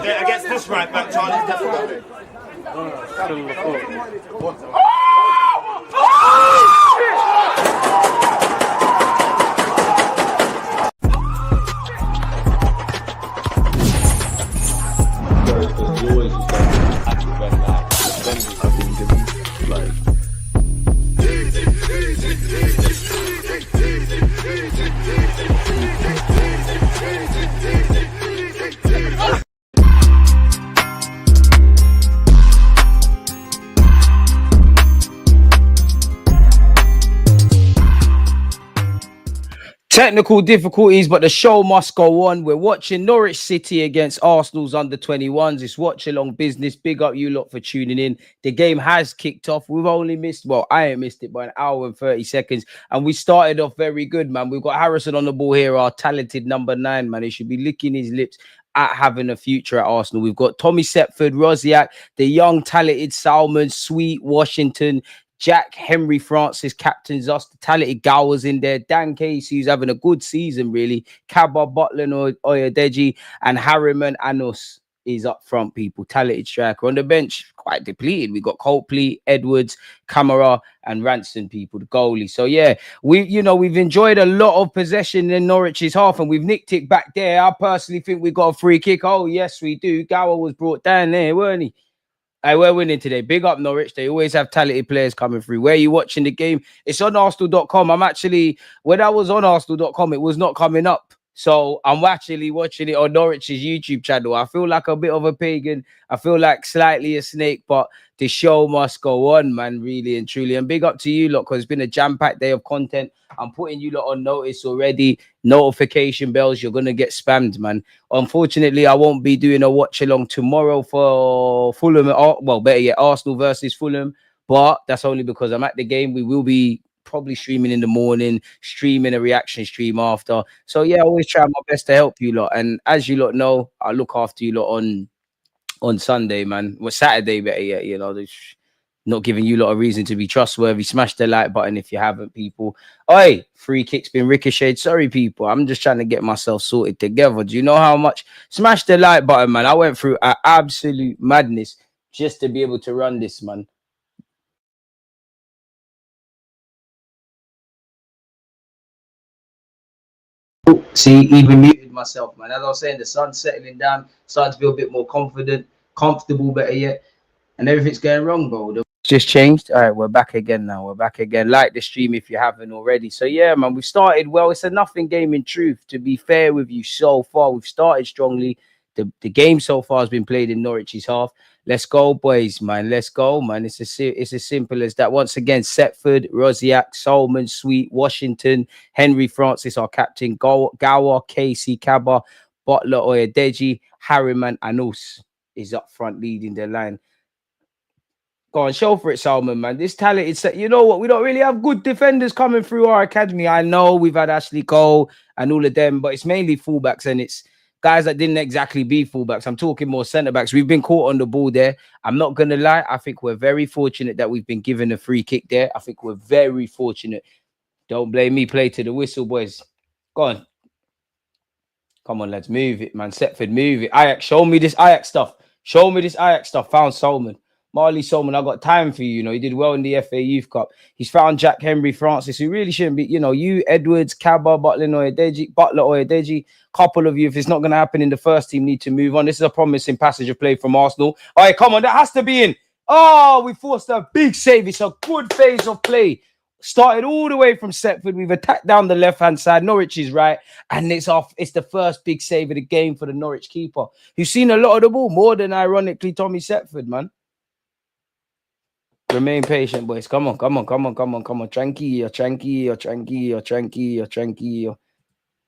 Against this right back, Charlie's definitely. Technical difficulties, but the show must go on. We're watching Norwich City against Arsenal's under-21s. It's watch-along business. Big up you lot for tuning in. The game has kicked off. We've only missed, well, I ain't missed it by an hour and 30 seconds. And we started off very good, man. We've got Harrison on the ball here, our talented number 9, man. He should be licking his lips at having a future at Arsenal. We've got Tommy Setford, Rosiak, the young, talented Salmon, Sweet, Washington, Jack, Henry Francis, captains us, the talented Gowers in there, Dan Casey, who's having a good season, really, Kaba, Butler, Oyadeji, and Harriman Anos is up front, people. Talented striker. On the bench, quite depleted. We got Copley, Edwards, Camara, and Ranson, people, the goalie. So, yeah, we've enjoyed a lot of possession in Norwich's half, and we've nicked it back there. I personally think we got a free kick. Oh, yes, we do. Gower was brought down there, weren't he? Hey, we're winning today. Big up Norwich. They always have talented players coming through. Where are you watching the game? It's on Arsenal.com. When I was on Arsenal.com, it was not coming up. So I'm actually watching it on Norwich's YouTube channel. I feel like a bit of a pagan. I feel like slightly a snake, but the show must go on, man, really and truly. And big up to you lot, because it's been a jam-packed day of content. I'm putting you lot on notice already. Notification bells, you're going to get spammed, man. Unfortunately, I won't be doing a watch-along tomorrow for Fulham. Well, better yet, Arsenal versus Fulham. But that's only because I'm at the game. We will be probably streaming in the morning, streaming a reaction stream after. So, yeah, I always try my best to help you lot. And as you lot know, I look after you lot on Sunday, man. Well, Saturday, better yet, not giving you lot a reason to be trustworthy. Smash the like button if you haven't, people. Oi, free kick's been ricocheted. Sorry, people. I'm just trying to get myself sorted together. Do you know how much? Smash the like button, man. I went through an absolute madness just to be able to run this, man. See, even muted myself, man. As I was saying, the sun's settling down, starting to feel a bit more confident, comfortable, better yet. And everything's going wrong, bro. Just changed. All right, we're back again now. We're back again. Like the stream if you haven't already. So, yeah, man, we started well. It's a nothing game in truth, to be fair with you so far. We've started strongly. The game so far has been played in Norwich's half. Let's go, boys, man. Let's go, man. It's as simple as that. Once again, Setford, Rosiak, Solomon, Sweet, Washington, Henry Francis, our captain, Gower, Casey, Kaba, Butler, Oyadeji, Harriman, Anos is up front leading the line. Go on, show for it, Salman, man. This talented set. You know what? We don't really have good defenders coming through our academy. I know we've had Ashley Cole and all of them, but it's mainly fullbacks and it's guys that didn't exactly be fullbacks. I'm talking more centre-backs. We've been caught on the ball there. I'm not going to lie. I think we're very fortunate that we've been given a free kick there. I think we're very fortunate. Don't blame me. Play to the whistle, boys. Go on. Come on, let's move it, man. Setford, move it. Ajax, show me this Ajax stuff. Show me this Ajax stuff. Found Solomon. Marley Solomon, I got time for you. He did well in the FA Youth Cup. He's found Jack, Henry Francis, who really shouldn't be. You, Edwards, Kaba, Butler, Oyadeji. Couple of you, if it's not going to happen in the first team, need to move on. This is a promising passage of play from Arsenal. All right, come on, that has to be in. Oh, we forced a big save. It's a good phase of play. Started all the way from Setford. We've attacked down the left-hand side. Norwich is right. And it's off. It's the first big save of the game for the Norwich keeper, who's seen a lot of the ball, more than, ironically, Tommy Setford, man. Remain patient, boys. Come on.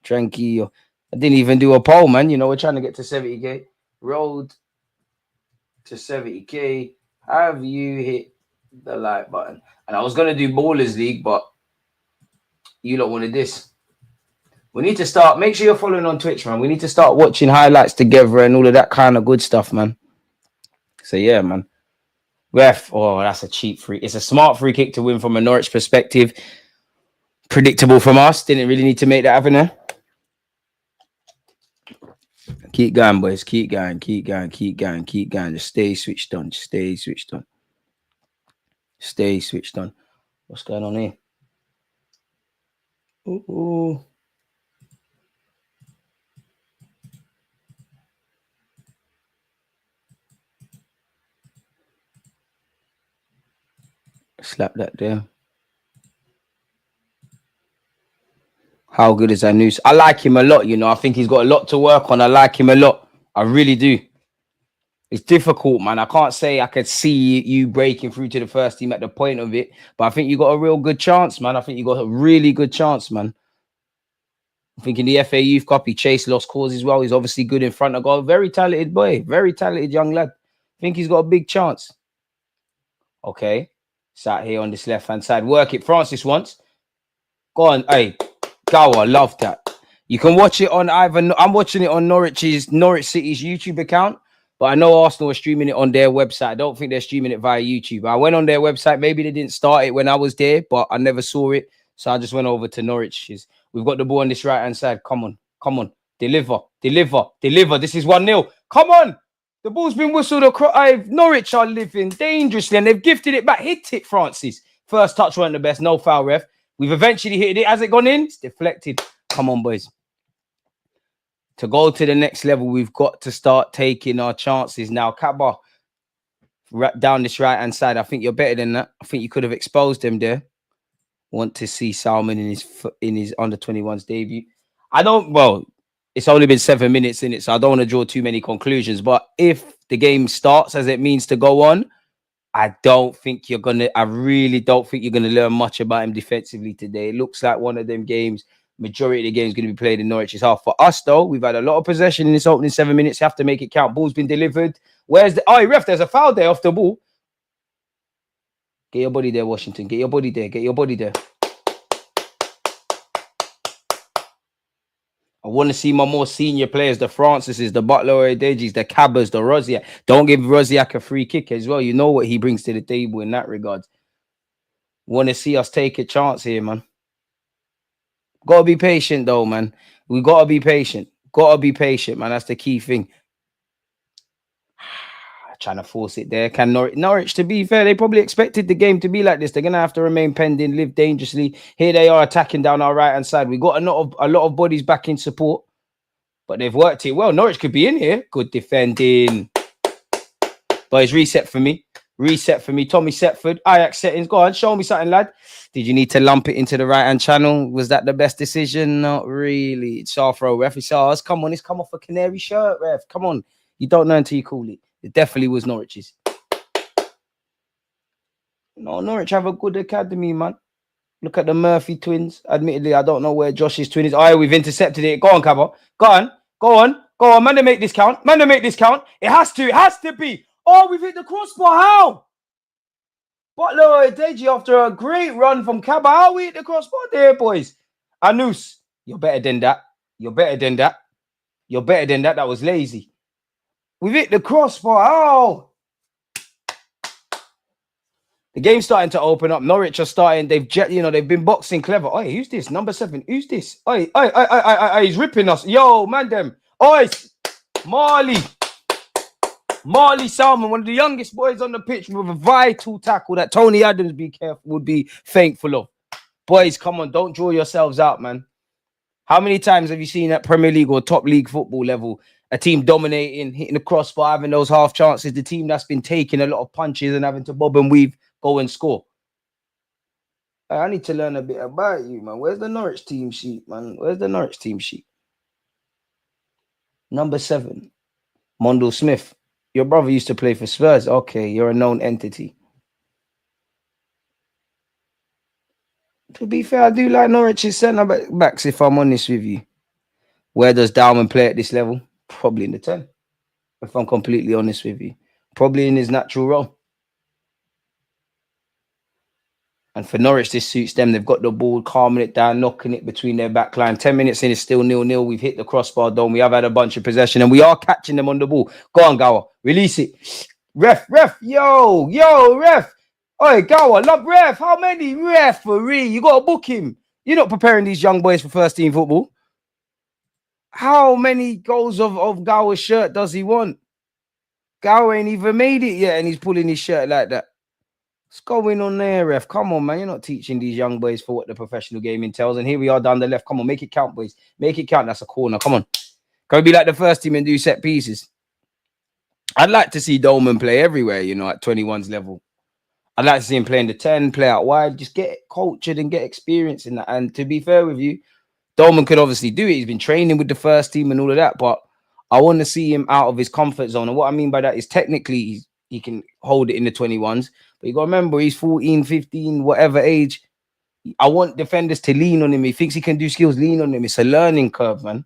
Tranquillo. I didn't even do a poll, man. We're trying to get to 70K. Road to 70K. Have you hit the like button? And I was going to do Ballers League, but you lot wanted this. We need to start. Make sure you're following on Twitch, man. We need to start watching highlights together and all of that kind of good stuff, man. So, yeah, man. Ref, oh, that's a cheap free. It's a smart free kick to win from a Norwich perspective. Predictable from us. Didn't really need to make that happen there. Keep going, boys. Keep going. Keep going. Keep going. Keep going. Just stay switched on. Stay switched on. Stay switched on. What's going on here? Ooh. Slap that there. How good is Anus? I like him a lot, you know. I think he's got a lot to work on. I like him a lot. I really do. It's difficult, man. I can't say I could see you breaking through to the first team at the point of it, but I think you got a real good chance, man. I think you got a really good chance, man. I think in the FA Youth Cup, he chased lost cause as well. He's obviously good in front of goal. Very talented boy. Very talented young lad. I think he's got a big chance. Okay. Sat here on this left-hand side. Work it. Francis once. Go on. Hey, Gower, love that. You can watch it on either. I'm watching it on Norwich City's YouTube account, but I know Arsenal are streaming it on their website. I don't think they're streaming it via YouTube. I went on their website. Maybe they didn't start it when I was there, but I never saw it. So I just went over to Norwich's. We've got the ball on this right-hand side. Come on. Come on. Deliver. Deliver. Deliver. This is 1-0. Come on. The ball's been whistled across. Norwich are living dangerously, and they've gifted it back. Hit it, Francis. First touch weren't the best. No foul, ref. We've eventually hit it. Has it gone in? It's deflected. Come on, boys. To go to the next level, we've got to start taking our chances now. Kaba, down this right-hand side. I think you're better than that. I think you could have exposed them there. Want to see Salmon in his under-21s debut. Well, it's only been 7 minutes in it, so I don't want to draw too many conclusions. But if the game starts as it means to go on, I really don't think you're going to learn much about him defensively today. It looks like one of them games. Majority of the game is going to be played in Norwich's half. For us, though, we've had a lot of possession in this opening 7 minutes. You have to make it count. Ball's been delivered. Where's the... Oh, ref, there's a foul there off the ball. Get your body there, Washington. Get your body there. Get your body there. I want to see my more senior players, the Francises, the Butler Odegis, the Cabas, the Rosiak. Don't give Rosiak a free kick as well. You know what he brings to the table in that regard. Want to see us take a chance here, man. Got to be patient, though, man. We got to be patient. Got to be patient, man. That's the key thing. Trying to force it there. Can Norwich, to be fair, they probably expected the game to be like this. They're going to have to remain pending, live dangerously. Here they are attacking down our right-hand side. We got a lot of bodies back in support, but they've worked it well. Norwich could be in here. Good defending. Boys, reset for me. Reset for me. Tommy Setford. Ajax settings. Go on, show me something, lad. Did you need to lump it into the right-hand channel? Was that the best decision? Not really. It's our throw, ref. It's ours. Come on, it's come off a canary shirt, ref. Come on. You don't know until you call it. It definitely was Norwich's. No, Norwich have a good academy, man. Look at the Murphy twins. Admittedly, I don't know where Josh's twin is. Oh, we've intercepted it. Go on, Cabba. Go on. Go on. Go on. Man, to make this count. Man, to make this count. It has to. It has to be. Oh, we've hit the crossbar. How? Butler Deji after a great run from Cabba. How we hit the crossbar there, boys? Anus, you're better than that. You're better than that. You're better than that. That was lazy. We've hit the crossbar. Oh, the game's starting to open up. Norwich are starting. They've been boxing clever. Oh, who's this? Number 7. Who's this? He's ripping us. Yo, man, them. Oh, Marley Salmon, one of the youngest boys on the pitch with a vital tackle that Tony Adams would be thankful of. Boys, come on, don't draw yourselves out, man. How many times have you seen at Premier League or top league football level a team dominating, hitting the crossbar, having those half chances, the team that's been taking a lot of punches and having to bob and weave, go and score? I need to learn a bit about you, man. Where's the Norwich team sheet, man? Where's the Norwich team sheet? Number 7, Mondle Smith. Your brother used to play for Spurs. Okay, you're a known entity. To be fair, I do like Norwich's centre backs, if I'm honest with you. Where does Dalman play at this level? Probably in the 10, if I'm completely honest with you. Probably in his natural role. And for Norwich, this suits them. They've got the ball, calming it down, knocking it between their back line. 10 minutes in, it's still 0-0. We've hit the crossbar dome. We have had a bunch of possession, and we are catching them on the ball. Go on, Gower. Release it. Ref. Yo, ref. Oi, Gower, love ref. How many? Referee. You got to book him. You're not preparing these young boys for first team football. How many goals of Gower's shirt does he want? Gower ain't even made it yet, and he's pulling his shirt like that. What's going on there, ref? Come on, man. You're not teaching these young boys for what the professional game entails. And here we are down the left. Come on, make it count, boys. Make it count. That's a corner. Come on. Can we be like the first team and do set pieces? I'd like to see Dolman play everywhere, you know, at 21's level. I'd like to see him playing the 10, play out wide, just get cultured and get experience in that. And to be fair with you, Dolman could obviously do it. He's been training with the first team and all of that, but I want to see him out of his comfort zone. And what I mean by that is technically he can hold it in the 21s, but you got to remember he's 14, 15, whatever age. I want defenders to lean on him. He thinks he can do skills, lean on him. It's a learning curve, man.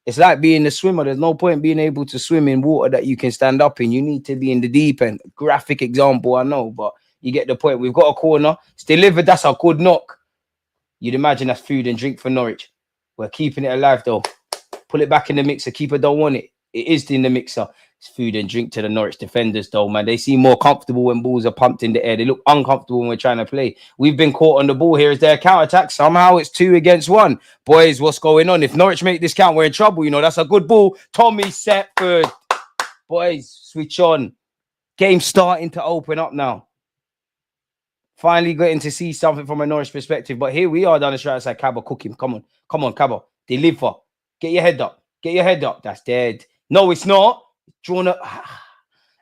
It's like being a swimmer. There's no point being able to swim in water that you can stand up in. You need to be in the deep end. Graphic example, I know, but you get the point. We've got a corner. It's delivered. That's a good knock. You'd imagine that's food and drink for Norwich. We're keeping it alive, though. Pull it back in the mixer. Keeper don't want it. It is in the mixer. It's food and drink to the Norwich defenders, though, man. They seem more comfortable when balls are pumped in the air. They look uncomfortable when we're trying to play. We've been caught on the ball here as their counter-attack. Somehow it's 2 against 1. Boys, what's going on? If Norwich make this count, we're in trouble. You know, that's a good ball. Tommy Setford. Boys, switch on. Game starting to open up now. Finally getting to see something from a Norwich perspective. But here we are down the right side. Cabba, cook him. Come on. Come on, Cabba. Deliver. Get your head up. Get your head up. That's dead. No, it's not. Drawn up.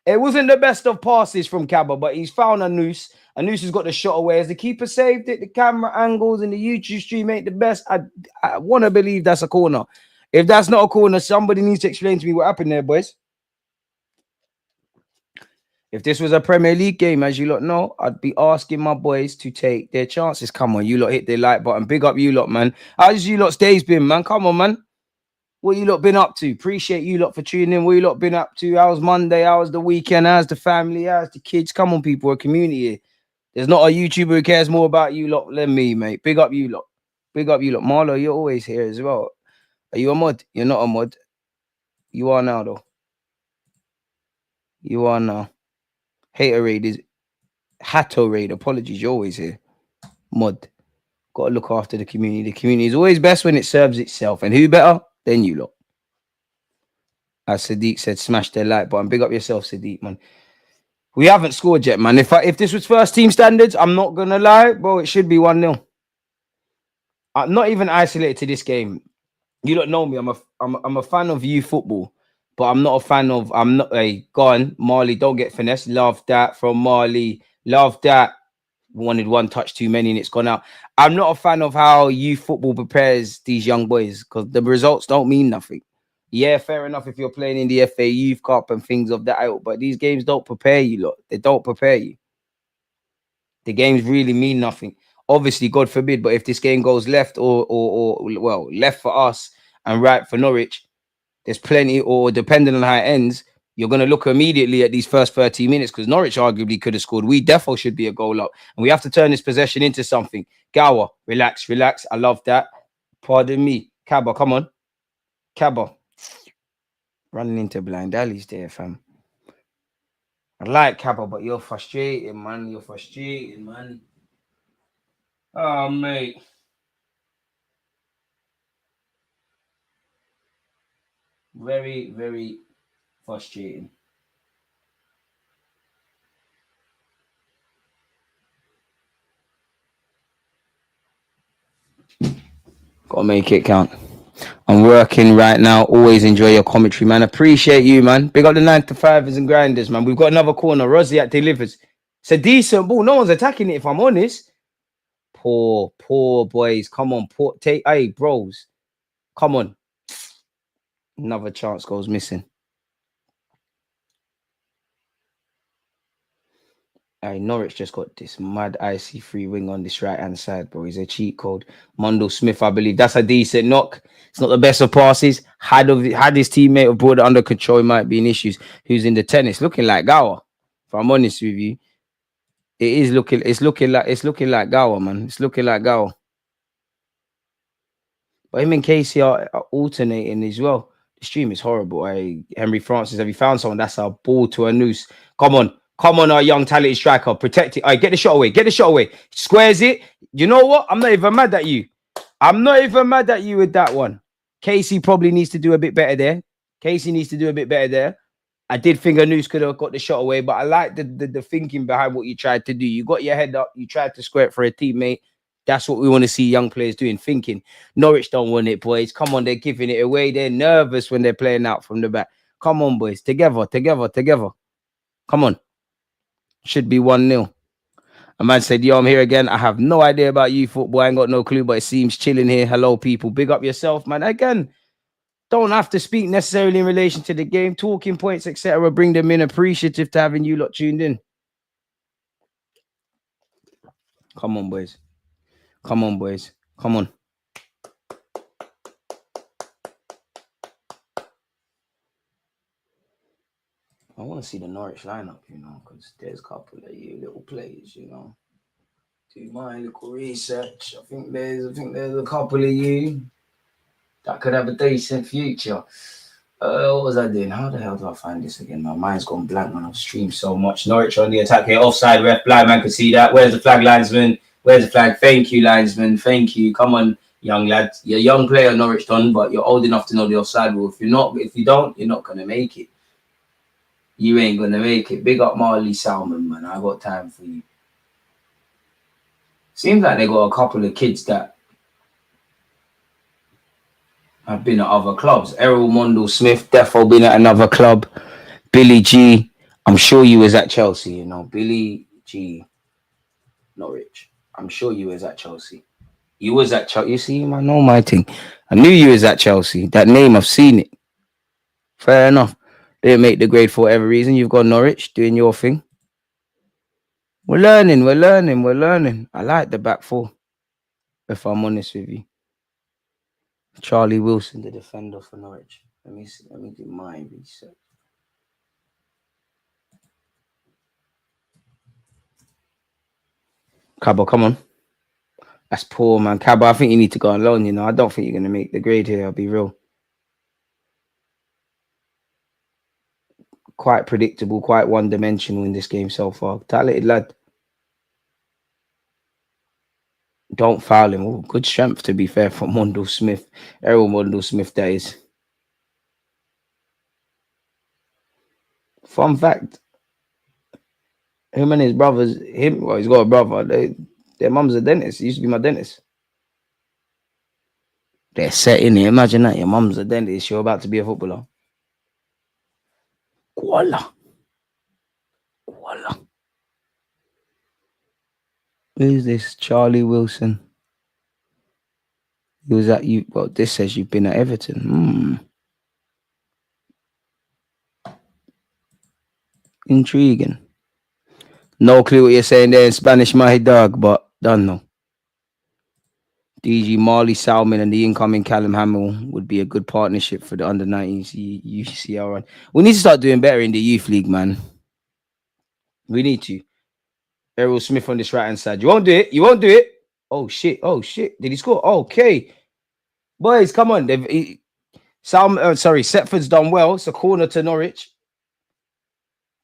It wasn't the best of passes from Cabba, but he's found a noose. A noose has got the shot away. As the keeper saved it, the camera angles and the YouTube stream ain't the best. I want to believe that's a corner. If that's not a corner, somebody needs to explain to me what happened there, boys. If this was a Premier League game, as you lot know, I'd be asking my boys to take their chances. Come on, you lot hit the like button. Big up you lot, man. How's you lot's days been, man? Come on, man. What you lot been up to? Appreciate you lot for tuning in. What you lot been up to? How's Monday? How's the weekend? How's the family? How's the kids? Come on, people. We're a community here. There's not a YouTuber who cares more about you lot than me, mate. Big up you lot. Big up you lot. Marlo, you're always here as well. Are you a mod? You're not a mod. You are now, though. You are now. Haterade is Hatorade. Apologies, you're always here. Mod. Got to look after the community. The community is always best when it serves itself. And who better than you lot? As Sadiq said, smash the like button. Big up yourself, Sadiq, man. We haven't scored yet, man. If this was first team standards, I'm not gonna lie, bro. It should be 1-0. I'm not even isolated to this game. You don't know me. I'm a fan of youth football. But I'm not a fan of, gone. Marley, don't get finesse. Love that from Marley. Love that. Wanted one touch too many and it's gone out. I'm not a fan of how youth football prepares these young boys because the results don't mean nothing. Yeah, fair enough if you're playing in the FA Youth Cup and things of that ilk, but these games don't prepare you, lot. They don't prepare you. The games really mean nothing. Obviously, God forbid, but if this game goes left or left for us and right for Norwich, there's plenty, or depending on how it ends, you're going to look immediately at these first 30 minutes because Norwich arguably could have scored. We defo should be a goal up. And we have to turn this possession into something. Gower, relax, relax. I love that. Pardon me. Cabba, come on. Cabba. Running into blind alleys there, fam. I like Cabba, but you're frustrating, man. You're frustrating, man. Oh, mate. Very, very frustrating. Gotta make it count. I'm working right now. Always enjoy your commentary, man. Appreciate you, man. Big up the 9-to-5ers and grinders, man. We've got another corner. Rosiak delivers. It's a decent ball. No one's attacking it, if I'm honest. Poor boys. Come on, hey, bros. Come on. Another chance goes missing. Norwich just got this mad icy free wing on this right-hand side, bro. He's a cheat code. Mondo Smith, I believe. That's a decent knock. It's not the best of passes. Had his teammate have brought it under control, it might be an issue. Who's in the tennis? Looking like Gower. If I'm honest with you. It's looking like Gower, man. It's looking like Gower. But him and Casey are alternating as well. The stream is horrible. Henry Francis, have you found someone? That's a ball to a noose. Come on. Come on, our young talented striker. Protect it. Get the shot away. Get the shot away. Squares it. You know what? I'm not even mad at you. I'm not even mad at you with that one. Casey probably needs to do a bit better there. I did think Anus could have got the shot away, but I like the thinking behind what you tried to do. You got your head up, you tried to square it for a teammate. That's what we want to see young players doing, thinking. Norwich don't want it, boys. Come on, they're giving it away. They're nervous when they're playing out from the back. Come on, boys. Together. Come on. Should be 1-0. A man said, yo, I'm here again. I have no idea about you, football. I ain't got no clue, but it seems chilling here. Hello, people. Big up yourself, man. Again, don't have to speak necessarily in relation to the game. Talking points, etc. Bring them in. Appreciative to having you lot tuned in. Come on, boys. Come on. I want to see the Norwich lineup, because there's a couple of you little players, Do my little research. I think there's a couple of you that could have a decent future. What was I doing? How the hell do I find this again? My mind's gone blank when I've streamed so much. Norwich on the attack here. Offside ref. Blind man could see that. Where's the flag, linesman? Where's the flag? Thank you, linesman. Thank you. Come on, young lad. You're a young player, Norwich done, but you're old enough to know the offside rule. If you don't, you're not going to make it. You ain't going to make it. Big up Marley Salmon, man. I got time for you. Seems like they got a couple of kids that have been at other clubs. Errol Mondle Smith, defo been at another club. Billy G, I'm sure you was at Chelsea, Billy G, Norwich. I'm sure you was at Chelsea. You was at Chelsea. You see, I know my thing. I knew you was at Chelsea. That name, I've seen it. Fair enough. Didn't make the grade for whatever reason. You've got Norwich doing your thing. We're learning. I like the back four, if I'm honest with you. Charlie Wilson, the defender for Norwich. Let me see. Let me do my research. Cabo, come on. That's poor, man. Cabo, I think you need to go on loan, I don't think you're going to make the grade here. I'll be real. Quite predictable, quite one-dimensional in this game so far. Talented lad. Don't foul him. Ooh, good strength, to be fair, from Mondle Smith. Errol Mondle Smith, that is. Fun fact. Him and his brothers, he's got a brother. Their mum's a dentist. He used to be my dentist. They're set in here. Imagine that. Your mum's a dentist. You're about to be a footballer. Voila. Who's this? Charlie Wilson. He was at you. Well, this says you've been at Everton. Intriguing. No clue what you're saying there in Spanish, my dog, but don't know. DG Marley Salmon and the incoming Callum Hamill would be a good partnership for the under-19s UCL run. We need to start doing better in the youth league, man. We need to. Errol Smith on this right-hand side. You won't do it. Oh, shit. Did he score? Okay. Boys, come on. Setford's done well. It's a corner to Norwich.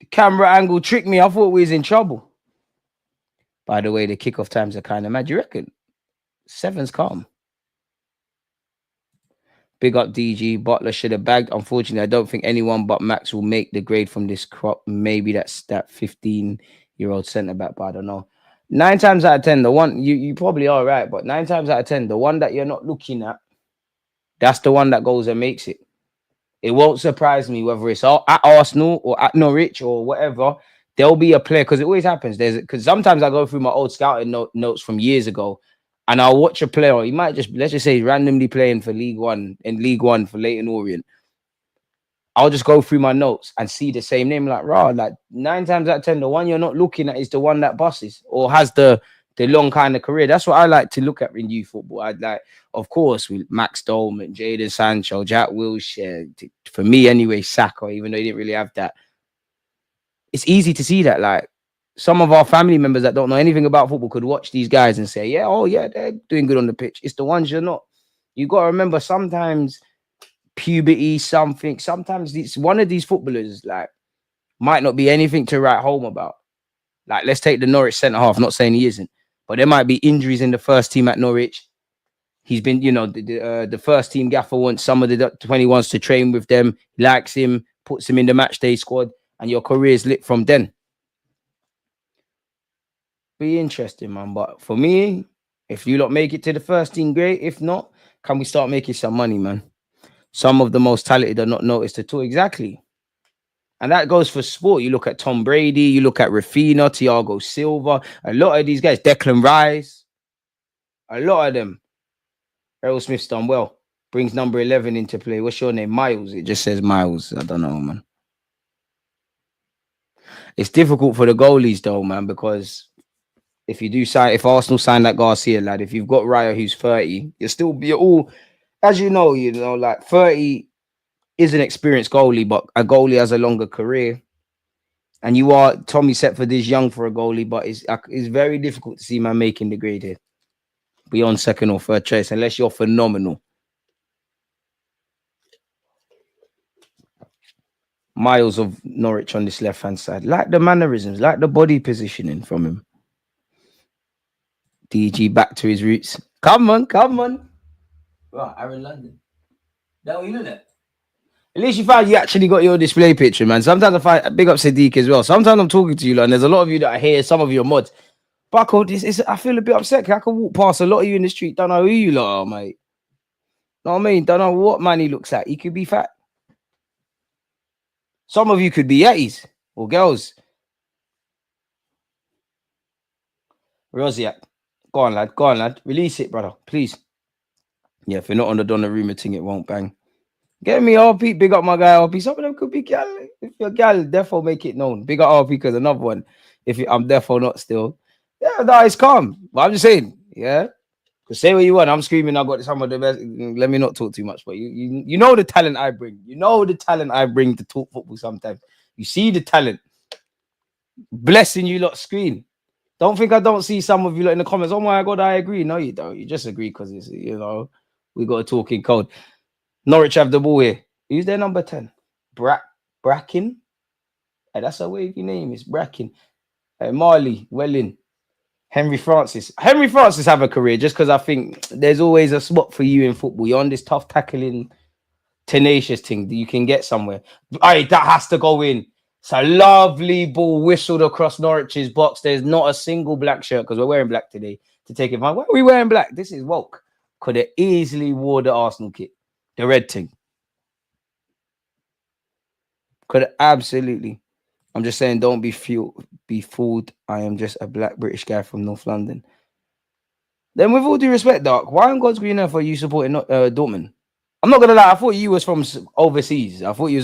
The camera angle tricked me. I thought we was in trouble. By the way, the kickoff times are kind of mad. You reckon? 7's calm. Big up DG. Butler should have bagged. Unfortunately, I don't think anyone but Max will make the grade from this crop. Maybe that's that 15-year-old centre-back, but I don't know. 9 times out of 10, the one, you probably are right, but 9 times out of 10, the one that you're not looking at, that's the one that goes and makes it. It won't surprise me whether it's at Arsenal or at Norwich or whatever. There'll be a player, because it always happens. Because sometimes I go through my old scouting notes from years ago, and I'll watch a player. He might just, let's just say, randomly playing for League One for Leyton Orient. I'll just go through my notes and see the same name. Like 9 times out of 10, the one you're not looking at is the one that busts or has the long kind of career. That's what I like to look at in youth football. I'd like, of course, with Max Dolman, Jadon Sancho, Jack Wilshere. For me, anyway, Saka, even though he didn't really have that. It's easy to see that. Like, some of our family members that don't know anything about football could watch these guys and say, yeah, they're doing good on the pitch. It's the ones you're not. You got to remember, sometimes puberty, sometimes one of these footballers like might not be anything to write home about. Like, let's take the Norwich centre half, not saying he isn't, but there might be injuries in the first team at Norwich. He's been, the first team gaffer wants some of the 21s to train with them, likes him, puts him in the match day squad, and your career is lit from then. Be interesting, man. But for me, if you lot make it to the first team, great. If not, can we start making some money, man? Some of the most talented are not noticed at all. Exactly. And that goes for sport. You look at Tom Brady, you look at Rafinha, Thiago Silva, a lot of these guys, Declan Rice, a lot of them. Errol Smith's done well. Brings number 11 into play. What's your name? Miles. It just says Miles. I don't know, man. It's difficult for the goalies, though, man, because if Arsenal sign that Garcia lad, if you've got Raya who's 30, you're all, as you know, like 30 is an experienced goalie, but a goalie has a longer career. And Tommy Setford is young for a goalie, but it's very difficult to see man making the grade here. Beyond second or third choice, unless you're phenomenal. Miles of Norwich on this left-hand side. Like the mannerisms, like the body positioning from him. DG back to his roots. Come on. Right, Aaron London. That what you know that? At least you found you actually got your display picture, man. Sometimes I find big up Sadiq as well. Sometimes I'm talking to you, and there's a lot of you that I hear, some of your mods. Bucko, I feel a bit upset. I can walk past a lot of you in the street. Don't know who you lot are, mate. Know what I mean? Don't know what man he looks like. He could be fat. Some of you could be Yetis or girls. Rosiak. Go on, lad. Release it, brother. Please. Yeah, if you're not on the Donnarumma thing, it won't bang. Get me RP, big up my guy RP. Some of them could be gal. If you're gal, therefore make it known. Big up RP because another one. I'm therefore not still. Yeah, no, it's calm. But I'm just saying, yeah. Because say what you want. I'm screaming, I got some of the best. Let me not talk too much, but you know the talent I bring. You know the talent I bring to talk football sometimes. You see the talent. Blessing you lot screen. Don't think I don't see some of you lot in the comments. Oh my God, I agree. No, you don't. You just agree because it's, we got a talking code. Norwich have the ball here. Who's their number 10? Bracken? Hey, that's a wavy name. It's Bracken. Marley, Welling. Henry Francis have a career just because I think there's always a spot for you in football. You're on this tough tackling, tenacious thing that you can get somewhere. Hey, that has to go in. It's a lovely ball whistled across Norwich's box. There's not a single black shirt because we're wearing black today to take it. Why are we wearing black? This is woke. Could have easily wore the Arsenal kit, the red thing. Could have absolutely. I'm just saying, don't be fooled. I am just a black British guy from North London. Then, with all due respect, Doc, why on God's green earth are you supporting Dortmund? I'm not gonna lie. I thought you was from overseas. I legit thought you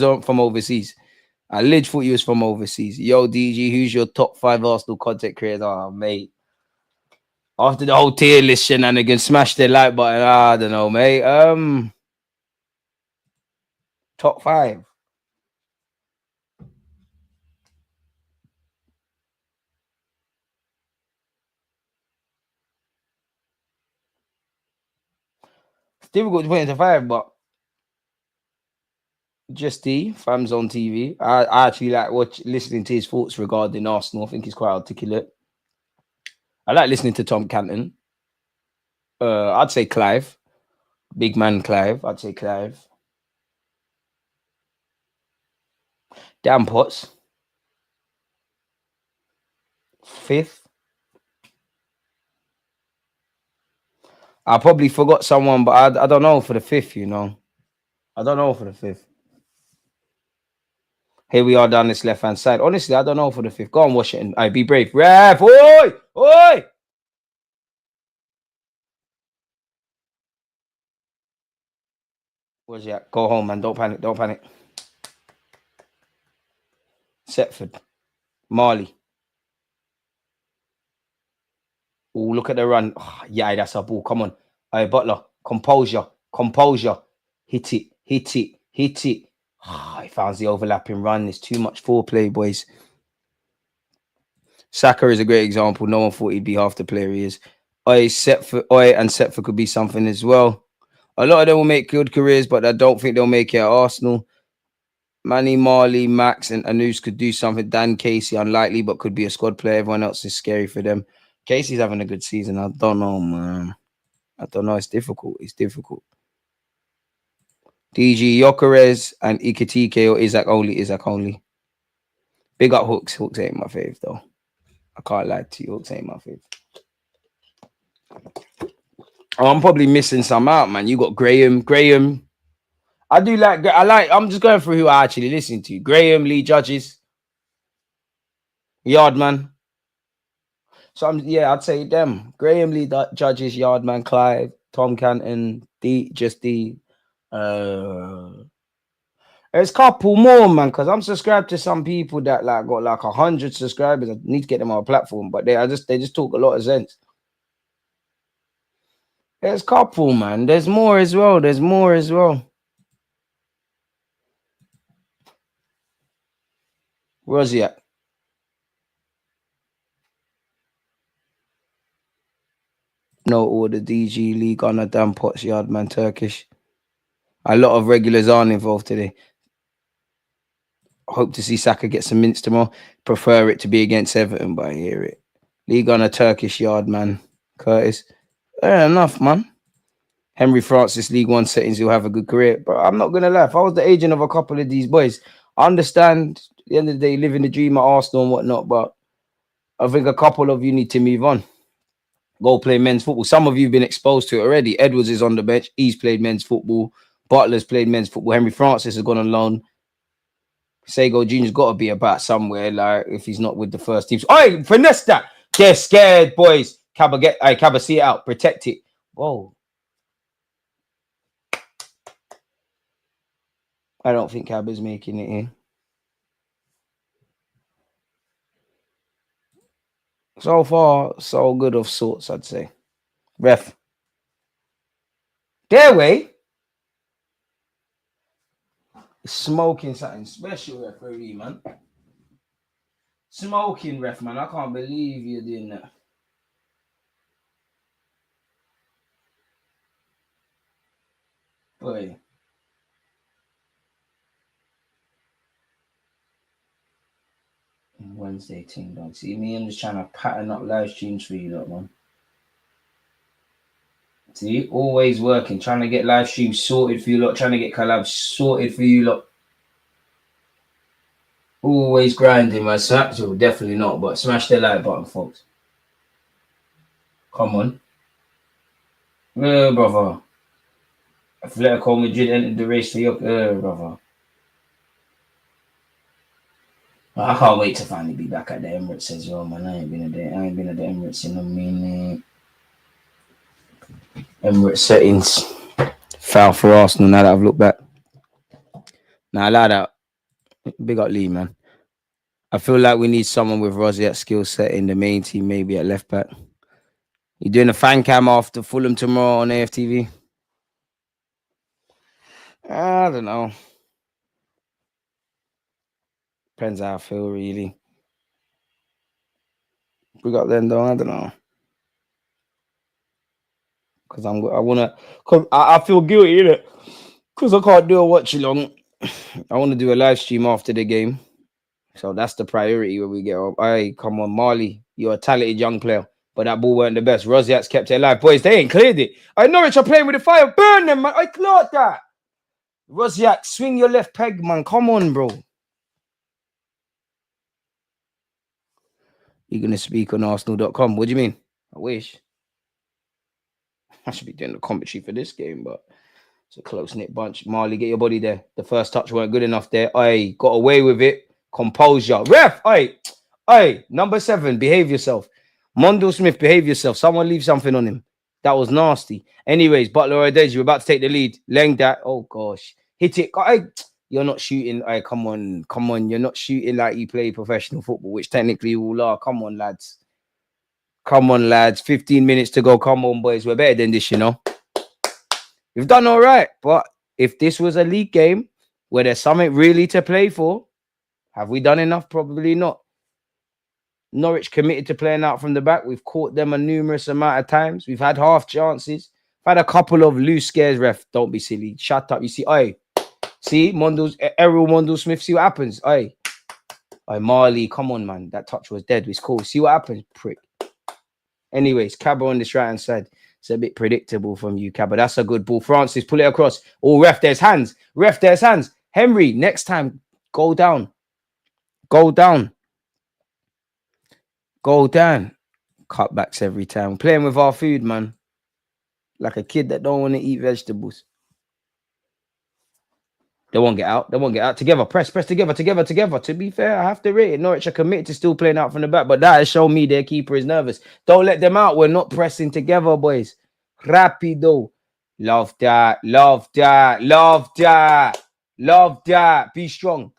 was from overseas. Yo, DG, who's your top 5 Arsenal content creators? Oh, mate. After the whole tier list shenanigans, smash the like button. I don't know, mate. Top 5. It's difficult to put into 5, but just Fam's on TV. I actually like listening to his thoughts regarding Arsenal. I think he's quite articulate. I like listening to Tom Canton. I'd say Clive. Big man Clive. I'd say Clive. Dan Potts. 5th. I probably forgot someone, but I don't know for the 5th, I don't know for the 5th. Here we are down this left-hand side. Honestly, I don't know for the 5th. Go on, Washington. Be brave. Ref! Oi! Where's that? Go home, man. Don't panic. Setford. Marley. Oh, look at the run. Oh, yeah, that's a ball. Come on. Hey, Butler. Composure. Hit it. Oh, he found the overlapping run. There's too much foreplay, boys. Saka is a great example. No one thought he'd be half the player he is. Setford could be something as well. A lot of them will make good careers, but I don't think they'll make it at Arsenal. Manny, Marley, Max, and Anus could do something. Dan Casey, unlikely, but could be a squad player. Everyone else is scary for them. Casey's having a good season. I don't know, man. I don't know. It's difficult. It's difficult. DG, Yokerez, and Ikitike or Isaac only. Isaac only. Big up Hooks. Hooks ain't my fave, though. I can't lie to you. Hooks ain't my fave. Oh, I'm probably missing some out, man. You got Graham. Graham. I'm just going through who I actually listen to. Graham, Lee Judges, Yardman. So I'd say them. Graham, Lee Judges, Yardman, Clive, Tom Canton, D. There's a couple more, man, because I'm subscribed to some people that like got like 100 subscribers. I need to get them on a platform, but they just talk a lot of sense. There's a couple, man. There's more as well. Where's he at? No order, DG, League on a damn Pots, Yardman, Turkish. A lot of regulars aren't involved today. Hope to see Saka get some mints tomorrow. Prefer it to be against Everton, but I hear it. League on a Turkish Yardman, Curtis. Fair enough, man. Henry Francis, League One settings, he'll have a good career. But I'm not going to lie. If I was the agent of a couple of these boys, I understand at the end of the day, living the dream at Arsenal and whatnot, but I think a couple of you need to move on. Go play men's football. Some of you have been exposed to it already. Edwards is on the bench. He's played men's football. Butler's played men's football. Henry Francis has gone on loan. Sego Jr.'s got to be about somewhere, like if he's not with the first team. Oi, finesse that. Get scared, boys. Cabba, see it out. Protect it. Whoa. I don't think Cabba's making it here. So far, so good of sorts, I'd say. Ref. Their way. Smoking something special, referee, man. Smoking, ref, man. I can't believe you're doing that. Boy. Wednesday team, don't see me. I'm just trying to pattern up live streams for you, lot, man. See, always working, trying to get live streams sorted for you lot, trying to get collabs sorted for you lot. Always grinding, man. Well, definitely not, but smash the like button, folks. Come on. Yeah, brother. Atletico Madrid entered the race for your brother. I can't wait to finally be back at the Emirates as well, man. I ain't been at the Emirates in a minute. Emirates settings. Foul for Arsenal now that I've looked back. Now, allow that. Big up Lee, man. I feel like we need someone with Rosiak skill set in the main team, maybe at left back. You doing a fan cam after Fulham tomorrow on AFTV? I don't know. Depends how I feel, really. We got them though. I don't know. Because I feel guilty, innit? Because I can't do a watch along. I want to do a live stream after the game. So that's the priority when we get up. Hey, come on, Marley. You're a talented young player. But that ball weren't the best. Rosiak's kept it alive. Boys, they ain't cleared it. Norwich are playing with the fire. Burn them, man. I cleared that. Rosiak, swing your left peg, man. Come on, bro. You're going to speak on Arsenal.com. What do you mean? I wish. I should be doing the commentary for this game, but it's a close-knit bunch. Marley, get your body there. The first touch weren't good enough there. Aye, got away with it. Composure. Ref, aye, number 7, behave yourself. Mondo Smith, behave yourself. Someone leave something on him. That was nasty. Anyways, Butler or Deji, we're about to take the lead. Leng that. Oh, gosh. Hit it. Aye. You're not shooting. Aye, come on. You're not shooting like you play professional football, which technically you all are. Come on, lads. 15 minutes to go. Come on, boys. We're better than this, you know. We've done all right. But if this was a league game where there's something really to play for, have we done enough? Probably not. Norwich committed to playing out from the back. We've caught them a numerous amount of times. We've had half chances. I've had a couple of loose scares, ref. Don't be silly. Shut up. You see, Errol Mondo Smith, see what happens. Marley, come on, man. That touch was dead. It's cool. See what happens, prick. Anyways, Cabba on this right-hand side. It's a bit predictable from you, Cab, but that's a good ball. Francis, pull it across. Oh, ref, there's hands. Ref, there's hands. Henry, next time, go down. Go down. Go down. Cutbacks every time. Playing with our food, man. Like a kid that don't want to eat vegetables. They won't get out. They won't get out. Together. Press together. To be fair, I have to rate it. Norwich are committed to still playing out from the back, but that has shown me their keeper is nervous. Don't let them out. We're not pressing together, boys. Rapido. Love that. Love that. Love that. Love that. Be strong.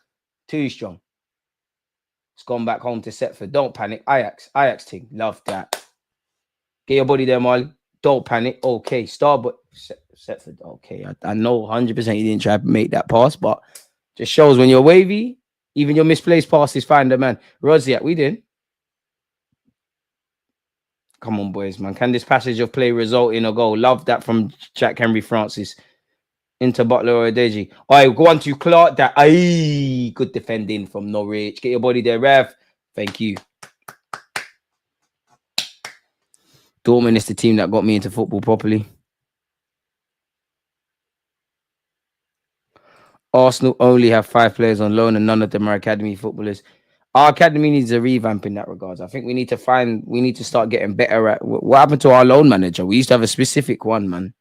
Too strong. It's gone back home to Setford. Don't panic. Ajax thing. Love that. Get your body there, Molly. Don't panic. Okay. Starboard. Setford. Okay. I know 100% you didn't try to make that pass, but just shows when you're wavy, even your misplaced passes find the man. Rosiak, we did. Come on, boys, man. Can this passage of play result in a goal? Love that from Jack Henry Francis. Into Butler or Adeji. All right, go on to Clark. That good defending from Norwich. Get your body there, Rev. Thank you. Dortmund is the team that got me into football properly. Arsenal only have 5 players on loan and none of them are academy footballers. Our academy needs a revamp in that regards. I think we need to start getting better at what happened to our loan manager. We used to have a specific one, man.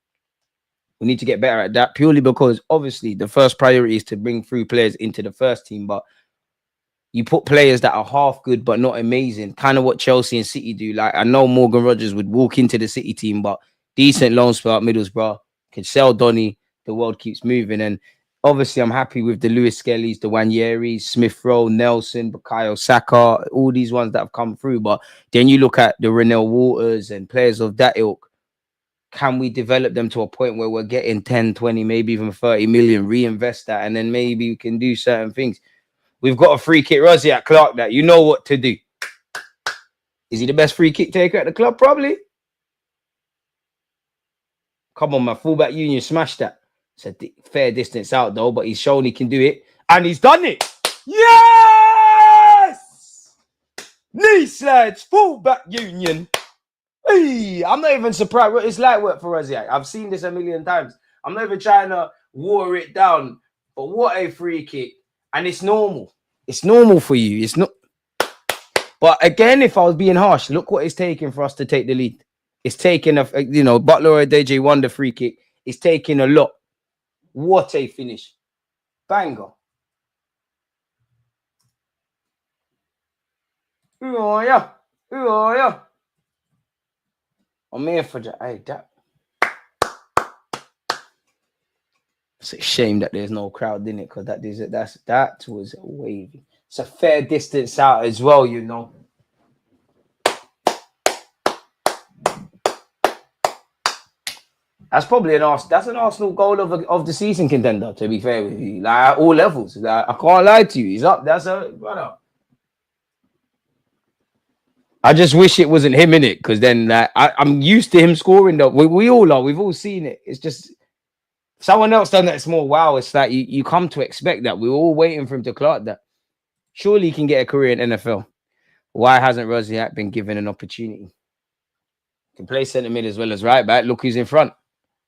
We need to get better at that purely because obviously the first priority is to bring through players into the first team, but you put players that are half good but not amazing, kind of what Chelsea and City do. Like I know Morgan Rogers would walk into the City team, but decent loan spell at Middlesbrough, can sell Donny, the world keeps moving. And obviously I'm happy with the Lewis Skellies, the Wanyeris, Smith Rowe, Nelson, Bukayo Saka, all these ones that have come through. But then you look at the Renell Waters and players of that ilk. Can we develop them to a point where we're getting 10, 20, maybe even 30 million, reinvest that, and then maybe we can do certain things? We've got a free kick, Rosiak Clark, that you know what to do. Is he the best free kick taker at the club? Probably. Come on, man. Fullback Union smashed that. It's a fair distance out, though, but he's shown he can do it. And he's done it. Yes! Knee slides, Fullback Union. Hey, I'm not even surprised. It's light work for Rosiak. I've seen this a million times. I'm not even trying to water it down. But what a free kick. And it's normal. It's normal for you. It's not. But again, if I was being harsh, look what it's taking for us to take the lead. It's taking Butler or DJ won the free kick. It's taking a lot. What a finish. Banger. Who are ya? Who are ya? I'm here for that. Hey, that. It's a shame that there's no crowd in it because that was wavy. It's a fair distance out as well, you know. That's probably an Arsenal goal of the season contender. To be fair with you, like at all levels, like, I can't lie to you. He's up. That's a brother. I just wish it wasn't him in it, because then I'm used to him scoring. Though we all are. We've all seen it. It's just someone else done that. It's more wow. It's like you come to expect that. We're all waiting for him to clock that. Surely he can get a career in NFL. Why hasn't Rosiak been given an opportunity? Can play centre mid as well as right back. Look who's in front.